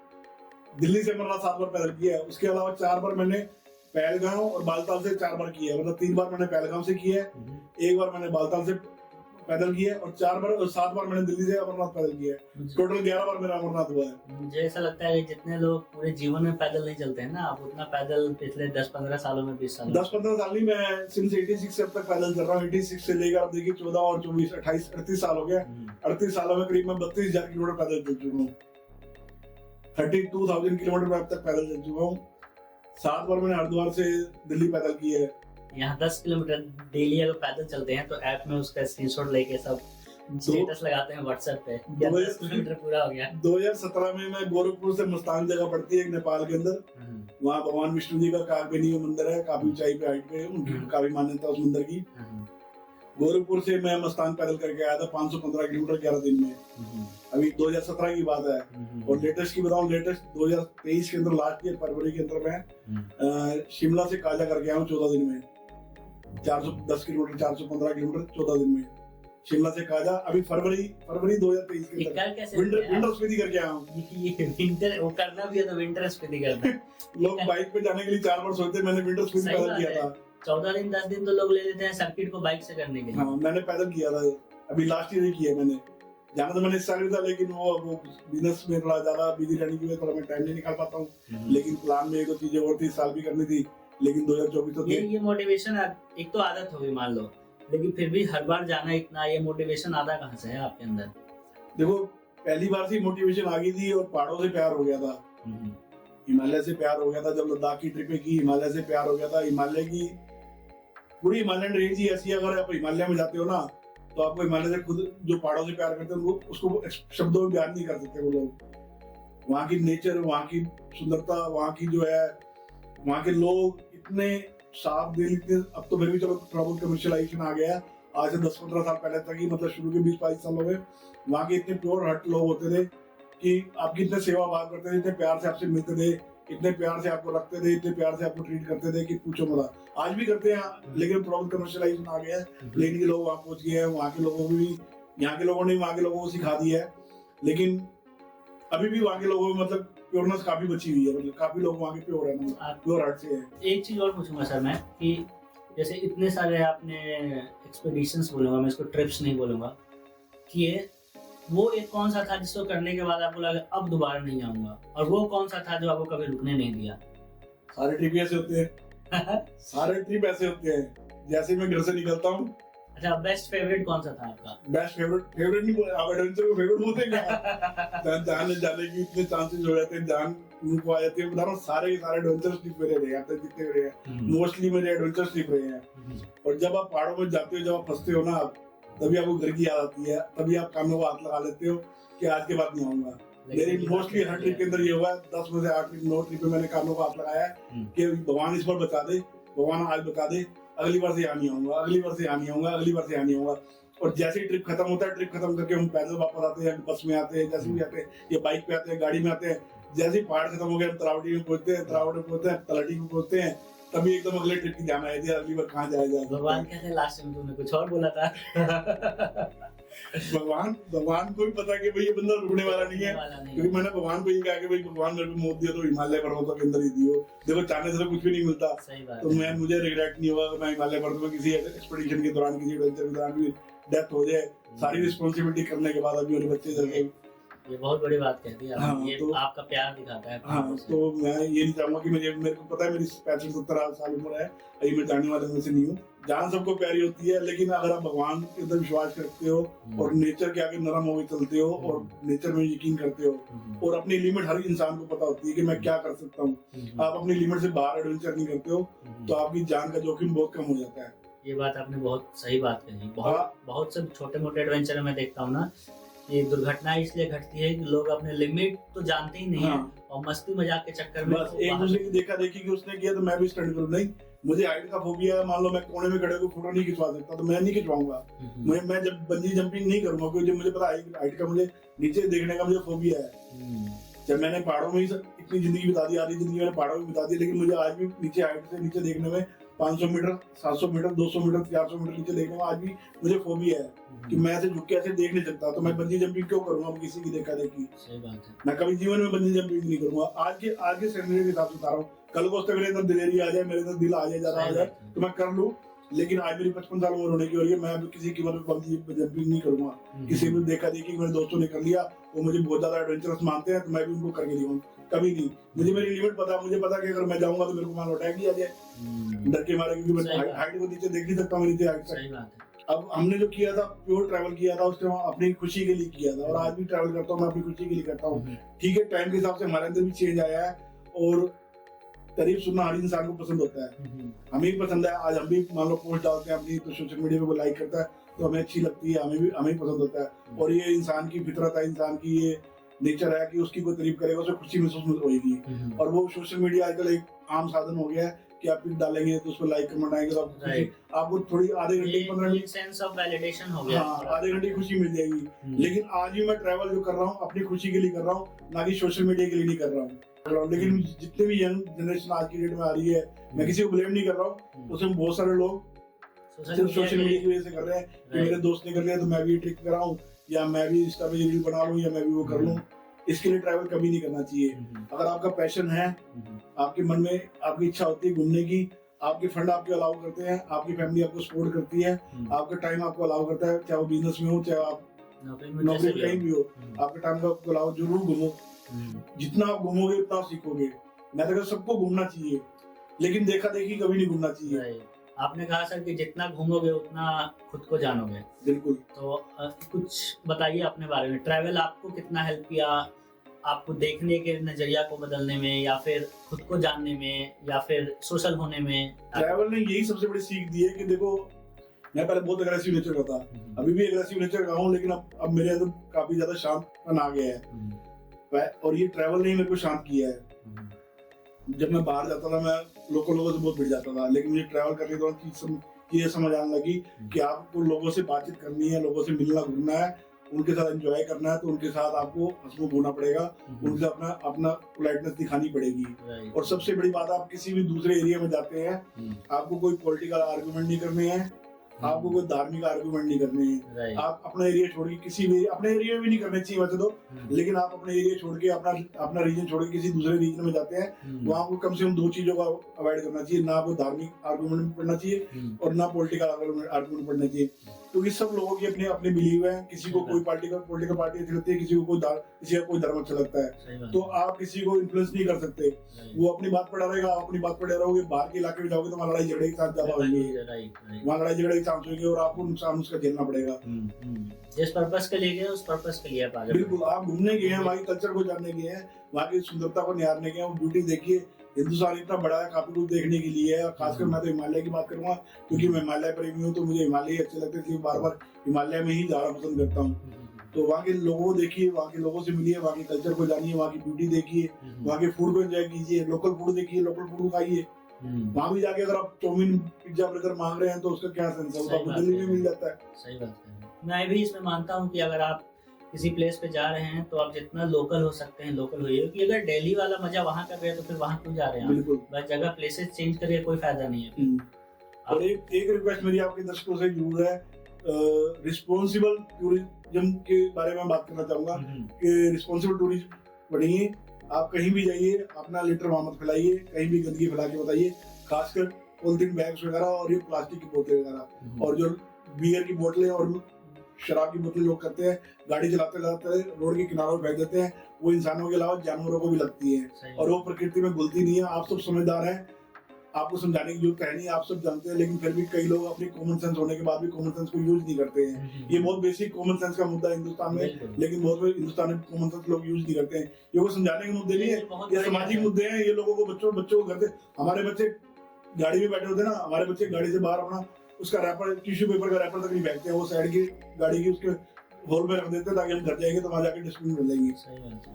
दिल्ली से अमरनाथ 7 बार पैदल किया है। उसके अलावा 4 बार मैंने पहलगांव और बालताल से 4 बार किया है। मतलब 3 बार मैंने पहलगांव से किया है, 1 बार मैंने बालताल से पैदल किया है, और 7 बार मैंने दिल्ली से अमरनाथ पैदल किया है। टोटल 11 बार मेरा अमरनाथ हुआ है। मुझे ऐसा लगता है कि जितने लोग पूरे जीवन में पैदल नहीं चलते हैं ना, आप उतना पैदल पिछले 10-15 सालों में 20 साल 10-15 साल ही मैं सिंस 86 से अब तक पैदल चल रहा हूँ। 86 से लेकर अब देखिए 14 और 24, 28, 38 साल हो गया। 38 सालों में करीब मैं 32,000 किलोमीटर पैदल चल चुका हूँ। 32,000 किलोमीटर में अब तक पैदल चल चुका हूँ। 7 बार मैंने हरिद्वार से दिल्ली पैदल की है। यहाँ 10 किलोमीटर डेली अगर पैदल चलते हैं तो ऐप में उसका स्क्रीनशॉट लेके सब स्टेटस लगाते हैं व्हाट्सएप पे, 10 किलोमीटर पूरा हो गया। 2017 में मैं गोरखपुर से मुस्तांग जगह पड़ती है एक नेपाल के अंदर, वहाँ भगवान विष्णु जी का कागबेनी मंदिर है, काफी ऊंचाई पे हाइट पे, उनकी काफी मान्यता उस मंदिर की। गोरखपुर से मैं मुस्तांग पैदल करके आया था 515 किलोमीटर 11 दिन में। अभी 2017 की बात है। और लेटेस्ट की बताऊं, लेटेस्ट 2023 के अंदर, लास्ट ईयर फरवरी के अंदर मैं शिमला से काजा करके आया हूँ 14 दिन में। 410 किलोमीटर, 415 किलोमीटर 14 दिन में, शिमला से काजा। अभी फरवरी 2023 के अंदर विंटर स्पीति करके आया हूँ। ये विंटर वो करना भी है तो विंटर स्पीति करना है। लोग बाइक पे जाने के लिए 4 बार सोचते, मैंने विंटर स्पीति पैदल किया था। 14 दिन 10 दिन तो लोग ले लेते हैं सर्किट को बाइक से करने के लिए। हाँ, मैंने पैदल किया था। अभी लास्ट ईयर ही किया मैंने। जाना तो मैंने इस साल भी था, लेकिन वो बिजनेस में थोड़ा ज्यादा बिजी रहने की वजह से थोड़ा मैं टाइम नहीं निकाल पाता हूँ। लेकिन प्लान में 1-2 चीजें और थी, इस साल भी करनी थी, लेकिन 2024 तो ये मोटिवेशन एक तो आदत होगी मान लो, लेकिन फिर भी हर बार जाना इतना, ये मोटिवेशन आता कहाँ से है आपके अंदर? देखो, पहली बार से मोटिवेशन आ गई थी और पहाड़ों से प्यार हो गया था। हिमालय से प्यार हो गया था। जब लद्दाख की ट्रिपें की, हिमालय से प्यार हो गया था। हिमालय की पूरी हिमालयन रेंज ही ऐसी है, अगर आप हिमालय में जाते हो ना, तो आपको हिमालय से खुद जो पहाड़ों से प्यार करते हैं उनको उसको शब्दों में बयान नहीं कर सकते वो लोग। वहाँ की नेचर, वहाँ की सुंदरता, वहाँ की जो है, वहाँ के लोग इतने साफ दिल, इतने, अब तो फिर भी चलो थोड़ा बहुत कमर्शियलाइजेशन आ गया। आज से 10-15 साल पहले तक ही, मतलब शुरू के 20-22 सालों में वहाँ के इतने प्योर हार्ट लोग होते थे कि आपकी इतने सेवा भाव करते थे, इतने प्यार से आपसे मिलते थे, इतने प्यार से आपको रखते थे, इतने प्यार से आपको ट्रीट करते थे कि पूछो मत। आज भी करते हैं, लेकिन प्रॉब्लम कमर्शियलाइजेशन आ गया है। प्लेन के लोग वहाँ पहुंच गए हैं, वहाँ के लोगों को भी, यहाँ के लोगों ने वहाँ के लोगों को सिखा दिया है, लेकिन अभी भी वहाँ के लोगों में मतलब प्योरनेस काफी बची हुई है। मतलब काफी लोग वहाँ के प्योर है, प्योर हार्ट से है। एक चीज और पूछूंगा सर मैं, कि जैसे इतने सारे आपने एक्सपीडिशंस बोलूंगा मैं, इसको ट्रिप्स नहीं बोलूंगा, कि वो एक कौन सा था जिसको करने के बाद आपको लगा अब दोबारा नहीं आऊंगा, और वो कौन सा था जो आपको कभी रुकने नहीं दिया? सारे ट्रिप ऐसे होते हैं। सारे ट्रिप ऐसे होते हैं, जैसे मैं घर से निकलता हूँ। अच्छा, बेस्ट फेवरेट कौन सा था आपका? बेस्ट फेवरेट नहीं, आप एडवेंचर को फेवरेट बोलते हैं क्या? जाने की इतने चांसेस हो जाते हैं, जान को आ जाती है। बता रहा हूँ, सारे एडवेंचर ट्रिप मेरे रहे हैं, जितने रहे हैं मोस्टली मेरे एडवेंचर ट्रिप रहे हैं। और जब आप पहाड़ों में जाते हो, जब आप फंसते हो ना, तभी आपको घर की याद आती है, तभी आप कानों को हाथ लगा लेते हो कि आज के बाद नहीं आऊंगा। मेरी मोस्टली हर ट्रिप के अंदर ये हुआ है, 10 में से 8 ट्रिप 9 ट्रिप में मैंने कानों को हाथ लगाया है कि भगवान इस बार बता दे, भगवान आज बता दे, अगली बार से यहाँ नहीं आऊंगा, अगली बार से यहाँ नहीं आऊंगा, अगली बार से यहाँ नहीं आऊंगा। और जैसे ही ट्रिप खत्म होता है, ट्रिप खत्म करके हम पैदल वापस आते हैं, बस में आते हैं, जैसे भी आते हैं, या बाइक पे आते हैं, गाड़ी में आते हैं, जैसे ही पहाड़ खत्म हो गया हम तरावटी में पहुंचते हैं, तलहटी में पहुंचते हैं, तभी एकदम अगले ट्रिप की ध्यान आया थी, अगली बार कहाँ जाया जाए। भगवान कहते हैं लास्ट में तुमने कुछ और बोला था। भगवान को भी पता कि भाई ये बंदा रुकने वाला नहीं है, क्योंकि मैंने भगवान को ये कहा कि भाई भगवान मेरे को मौत दिया तो हिमालय पर्वतों के अंदर ही दियो। देखो चाहने से तो कुछ भी नहीं मिलता, तो मुझे रिग्रेट नहीं होगा मैं हिमालय पर्वतों में किसी एक्सपीडिशन के दौरान, किसी एडवेंचर के दौरान भी डेथ हो जाए, सारी रिस्पॉन्सिबिलिटी करने के बाद अभी मेरे बच्चे जैसे। ये बहुत बड़ी बात कह दी आपने। हाँ, ये तो आपका प्यार दिखाता है। हाँ, तो मैं ये नहीं चाहूंगा कि मेरे को पता है मेरी 65-70 साल उम्र है, अभी मैं जाने वाले में से नहीं हूँ। जान सबको प्यारी होती है, लेकिन अगर आप भगवान के अंदर विश्वास करते हो और नेचर के आगे नरम होकर चलते हो और नेचर में यकीन करते हो और अपनी लिमिट हर इंसान को पता होती है कि मैं क्या कर सकता हूँ, आप अपनी लिमिट से बाहर एडवेंचर नहीं करते हो तो आपकी जान का जोखिम बहुत कम हो जाता है। ये बात आपने बहुत सही बात कही। बहुत से छोटे मोटे एडवेंचर में देखता हूँ ना, ये दुर्घटनाएं इसलिए घटती है कि लोग अपने लिमिट तो जानते ही नहीं है और मस्ती मजाक के चक्कर में बस एक दूसरे की देखा देखी कि उसने किया तो मैं भी स्टंट करूं। नहीं, मुझे हाइट का फोबिया है, मान लो मैं कोने में खड़े होकर फोटो नहीं खिंचवा सकता तो मैं नहीं खिंचवाऊंगा। मैं जब बंजी जंपिंग नहीं करूंगा क्योंकि मुझे पता है हाइट का, मुझे नीचे देखने का मुझे फोबिया है। जब मैंने पहाड़ों में ही इतनी जिंदगी बिता दी, आधी जिंदगी मैंने पहाड़ों में बिता दी, लेकिन मुझे आज भी नीचे हाइट से नीचे देखने में 500 मीटर, 700 मीटर, 200 मीटर, 400 मीटर नीचे देखने में आज भी मुझे फोबिया है कि मैं ऐसे झुक के ऐसे देख नहीं सकता। तो मैं बंजी जंपिंग क्यों करूंगा किसी की देखा देखी? सही बात है। मैं कभी जीवन में बंजी जंपिंग नहीं करूंगा। आज के स्टैंडर्ड के हिसाब से बता रहा हूँ, कल को उससे मेरे अंदर दिलेरी आ जाए, मेरे अंदर दिल आ जाए, ज्यादा आ जाए तो मैं कर लूँ, लेकिन आज मेरी 55 साल उम्र होने की हो रही है, मैं अभी किसी कीमत पर बंजी जंपिंग नहीं करूंगा। किसी भी देखा देखी मेरे दोस्तों ने कर लिया, वो मुझे बहुत ज्यादा एडवेंचरस मानते हैं तो मैं भी उनको करके दिखाऊंगा, कभी नहीं। मुझे मेरी लिमिट पता है, मुझे पता कि अगर मैं जाऊंगा तो मेरे को मान अटैक ही आ जाए डर के मारे, क्योंकि मैं हाइट को नीचे देख नहीं सकता, मैं नीचे हाइट तक। अब हमने जो किया था प्योर ट्रैवल किया था, उसके अपनी खुशी के लिए किया था और आज भी ट्रैवल करता हूँ मैं अपनी खुशी के लिए करता हूँ। ठीक है, टाइम के हिसाब से हमारे अंदर भी चेंज आया है और तारीफ सुनना हर इंसान को पसंद होता है, हमें भी पसंद है। आज हम भी मान लो पोस्ट डालते हैं अपनी तो सोशल मीडिया पे कोई लाइक करता है तो हमें अच्छी लगती है, हमें भी पसंद होता है। और ये इंसान की फितरत है, इंसान की ये नेचर है कि उसकी कोई तारीफ करेगा उसे खुशी महसूस होगी। और वो सोशल मीडिया आजकल एक आम साधन हो गया है कि आप पिक डालेंगे तो उस पर लाइक कमेंट आएंगे तो आपको थोड़ी आधे घंटे 15 मिनट सेंस ऑफ वैलिडेशन हो गया। हाँ, आधे घंटे खुशी मिल जाएगी। लेकिन आज भी मैं ट्रैवल जो कर रहा हूँ अपनी खुशी के लिए कर रहा हूँ, ना कि सोशल मीडिया के लिए नहीं कर रहा हूँ। लेकिन जितने भी यंग जनरेशन आज की डेट में आ रही है, मैं किसी को ब्लेम नहीं कर रहा हूँ, उसमें बहुत सारे लोग सिर्फ सोशल मीडिया की वजह से कर रहे हैं कि मेरे दोस्त ने कर लिया तो मैं भी ट्रिक कराऊं, या मैं भी इंस्टा पे रील बना लूं, या मैं भी वो कर लूं। इसके लिए ट्रैवल कभी नहीं करना चाहिए। अगर आपका पैशन है, आपके मन में आपकी इच्छा होती है घूमने की, आपके फंड आपके अलाउ करते हैं, आपकी फैमिली आपको सपोर्ट करती है, आपका टाइम आपको अलाउ करता है, चाहे वो बिजनेस में हो चाहे आप नौकरी कहीं भी हो, आपके टाइम का आपको अलाउ, जरूर घूमो। जितना आप घूमोगे उतना आप सीखोगे। मैं तो सबको घूमना चाहिए, लेकिन देखा देखी कभी नहीं घूमना चाहिए। आपने कहा सर कि जितना घूमोगे उतना खुद को जानोगे। बिल्कुल। तो कुछ बताइए अपने बारे में, ट्रैवल आपको कितना हेल्प किया, आपको देखने के नजरिया को बदलने में, या फिर खुद को जानने में, या फिर सोशल होने में? ट्रैवल ने यही सबसे बड़ी सीख दी है कि देखो, मैं पहले बहुत अग्रेसिव नेचर का था, अभी भी अग्रेसिव नेचर का हूँ, लेकिन अब मेरे अंदर काफी ज्यादा शांतपन आ गया है और ये ट्रैवल ने मेरे को शांत किया है। जब मैं बाहर जाता था मैं लोगों से बहुत भिड़ जाता था, लेकिन मुझे ट्रैवल करने के दौरान चीजें समझ आने लगी कि आपको लोगों से बातचीत करनी है, लोगों से मिलना घूमना है, उनके साथ एंजॉय करना है, तो उनके साथ आपको हंसमुख होना पड़ेगा, उनसे अपना पोलाइटनेस दिखानी पड़ेगी। और सबसे बड़ी बात, आप किसी भी दूसरे एरिया में जाते हैं, आपको कोई पॉलिटिकल आर्गुमेंट नहीं करने हैं, आपको कोई धार्मिक आर्गुमेंट नहीं करने हैं। आप अपना एरिया छोड़ के किसी भी अपने एरिया में भी नहीं करने चाहिए वैसे तो, लेकिन आप अपने एरिया छोड़ के अपना रीजन छोड़ के किसी दूसरे रीजन में जाते हैं, वहाँ आपको कम से कम 2 चीजों का अवॉइड करना चाहिए, ना आपको धार्मिक आर्गुमेंट पढ़ना चाहिए और ना पॉलिटिकल आर्गुमेंट पढ़ना चाहिए, क्योंकि सब लोगों की अपने अपने बिलीव है। किसी को कोई पॉलिटिकल पार्टी अच्छी लगती है, किसी को किसी का कोई धर्म अच्छा लगता है, तो आप किसी को इन्फ्लुएंस नहीं कर सकते। वो अपनी बात पढ़ा रहेगा, आप अपनी बात पढ़े रहोगे। बाहर के इलाके में जाओगे तो वहाँ लड़ाई झगड़े के साथ ज्यादा होंगे, वहाँ लड़ाई झगड़े के चांस होंगे और आपको नुकसान उसका झेलना पड़ेगा। जिस पर्पस के लिए गए उस पर्पस के लिए आप आगे। बिल्कुल, आप घूमने गए हैं, वहाँ के कल्चर को जानने गए हैं, वहाँ की सुंदरता को निहारने गए हैं, ब्यूटी देखिए। हिंदुस्तान इतना बड़ा है, काफी कुछ देखने के लिए है। खासकर मैं तो हिमालय की बात करूंगा, क्योंकि मैं हिमालय प्रेमी हूँ, तो मुझे हिमालय अच्छे लगते हैं, इसलिए बार बार हिमालय में ही जाना पसंद करता हूँ। तो वहाँ के लोगों को देखिए, वहाँ के लोगों से मिलिए, वहाँ के कल्चर को जानिए, वहाँ की ब्यूटी देखिए, वहाँ के फूड को एंजॉय कीजिए, लोकल फूड देखिए, लोकल फूड को खाइए। वहाँ भी जाके अगर आप चाउमीन पिज्जा बर्गर मांग रहे हैं तो उसका क्या सेंस है, वो आपको दिल्ली में मिल जाता है। सही बात है। मैं भी इसमें मानता हूँ कि अगर आप किसी प्लेस पे जा रहे हैं तो आप जितना लोकल हो सकते हैं लोकल होइए, क्योंकि अगर दिल्ली वाला मजा वहाँ कर रहे हैं तो फिर वहाँ क्यों जा रहे हैं? बस जगह प्लेसेस चेंज करिए, कोई फायदा नहीं है। और एक रिक्वेस्ट मेरी आपके दर्शकों से जरूर है रिस्पॉन्सिबल टूरिज्म के बारे में बात करना चाहूंगा कि रिस्पॉन्सिबल टूरिज्म बनिए। आप कहीं भी जाइए, अपना लिटर वहां मत फैलाइए, कहीं भी गंदगी फैला के बताइए, खासकर पॉलिथीन बैग्स वगैरह और ये प्लास्टिक की बोतलें वगैरह, और जो बियर की बोतलें और शराब की बोतलें लोग करते हैं, गाड़ी चलाते चलाते रोड के किनारों पर फेंक देते हैं, वो इंसानों के अलावा जानवरों को भी लगती है और वो प्रकृति में घुलती नहीं है। आप सब समझदार हैं, आपको समझाने की जरूरत है नहीं, आप सब जानते हैं, लेकिन फिर भी कई लोग अपनी कॉमन सेंस होने के बाद भी कॉमन सेंस को यूज नहीं करते हैं। ये बहुत बेसिक कॉमन सेंस का मुद्दा है हिंदुस्तान में, लेकिन बहुत हिंदुस्तान में कॉमन सेंस लोग यूज नहीं करते हैं। ये कोई समझाने के मुद्दे नहीं है, ये सामाजिक मुद्दे हैं। ये लोगों को बच्चों को घर से, हमारे बच्चे गाड़ी में बैठे होते हैं ना, हमारे बच्चे गाड़ी से बाहर अपना उसका रैपर, टिश्यू पेपर का रैपर तक नहीं फेंकते हैं, वो साइड की गाड़ी की उसके होल में रख देते हैं ताकि हम घर जाएंगे तो वहां जाके डस्टबिन में लेंगे।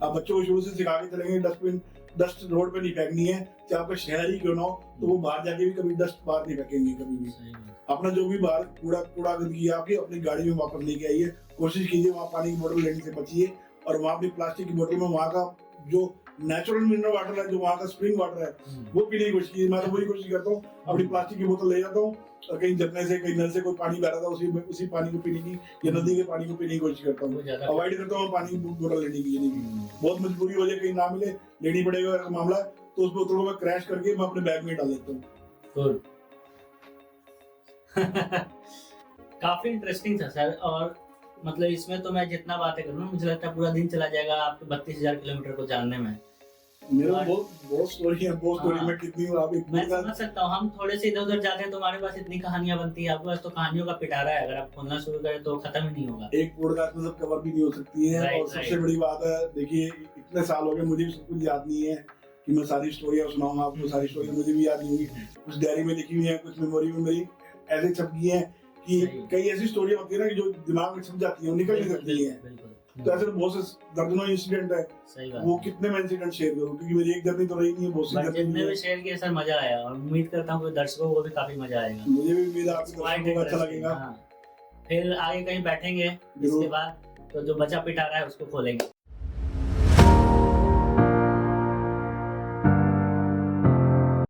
आप बच्चों को शुरू से सिखा के चलेंगे डस्टबिन, डस्ट रोड पे नहीं फेंकनी है, चाहे आपका शहर ही क्यों ना हो, तो वो बाहर जाके भी कभी डस्ट बाहर नहीं फेंकेंगे कभी भी। अपना जो भी बाहर कूड़ा गंदगी आपकी अपनी गाड़ी में वापस लेके आइए। कोशिश कीजिए वहाँ पानी की बोतल लेने से बचिए, और वहाँ भी प्लास्टिक की बोतल में वहाँ का जो नेचुरल मिनरल वाटर है, जो वहाँ का स्प्रिंग वाटर है, वो पीने की कोशिश कीजिए। मैं तो वही कोशिश करता हूँ, अपनी प्लास्टिक की बोतल ले जाता हूँ और कहीं झरने से, कहीं नल से कोई पानी बह रहा था, उसी पानी को पीने की, या नदी के पानी को पीने की कोशिश करता हूँ। अवॉइड करता हूँ पानी की बोतल लेने की। बहुत मजबूरी हो जाए, कहीं ना मिले, लेनी पड़ेगा अगर मामला, तो उस बोतल को मैं क्रैश करके मैं अपने बैग में डाल देता हूँ। काफी इंटरेस्टिंग था सर, और मतलब इसमें तो मैं जितना बातें करूँ मुझे लगता है पूरा दिन चला जाएगा आपके 32,000 किलोमीटर को जानने में। मेरा बहुत स्टोरी है, बहुत स्टोरी में कितनी आप मैं समझ सकता हूँ। हम थोड़े से इधर उधर जाते हैं तो हमारे पास इतनी कहानियां बनती है, आपके पास तो कहानियों का पिटारा है, अगर आप खोलना शुरू करें तो खत्म ही नहीं होगा। एक पॉडकास्ट में सब कवर भी नहीं हो सकती है। और सबसे बड़ी बात है, देखिए इतने साल हो गए, मुझे भी सब कुछ याद नहीं है कि मैं सारी स्टोरियां सुनाऊंगा आपको। सारी स्टोरी मुझे भी याद नहीं होगी, कुछ डायरी में लिखी हुई है, कुछ मेमोरी में मेरी ऐसे छप गई है कि कई ऐसी स्टोरियां होती है ना कि जो दिमाग में छप जाती है, निकल नहीं सकती है। तो ऐसे बहुत से दर्जनों इंसिडेंट है, वो कितने मैं इंसिडेंट शेयर करूं, क्योंकि मेरी एक जर्नी तो रही नहीं है, बहुत सी जितने भी शेयर किए सर मजा आया, और उम्मीद करता हूँ कि दर्शकों को भी काफी मजा आएगा। मुझे भी उम्मीद है आपको अच्छा लगेगा। फिर आगे कहीं बैठेंगे इसके बाद, तो जो बचा पिटारा है उसको खोलेंगे।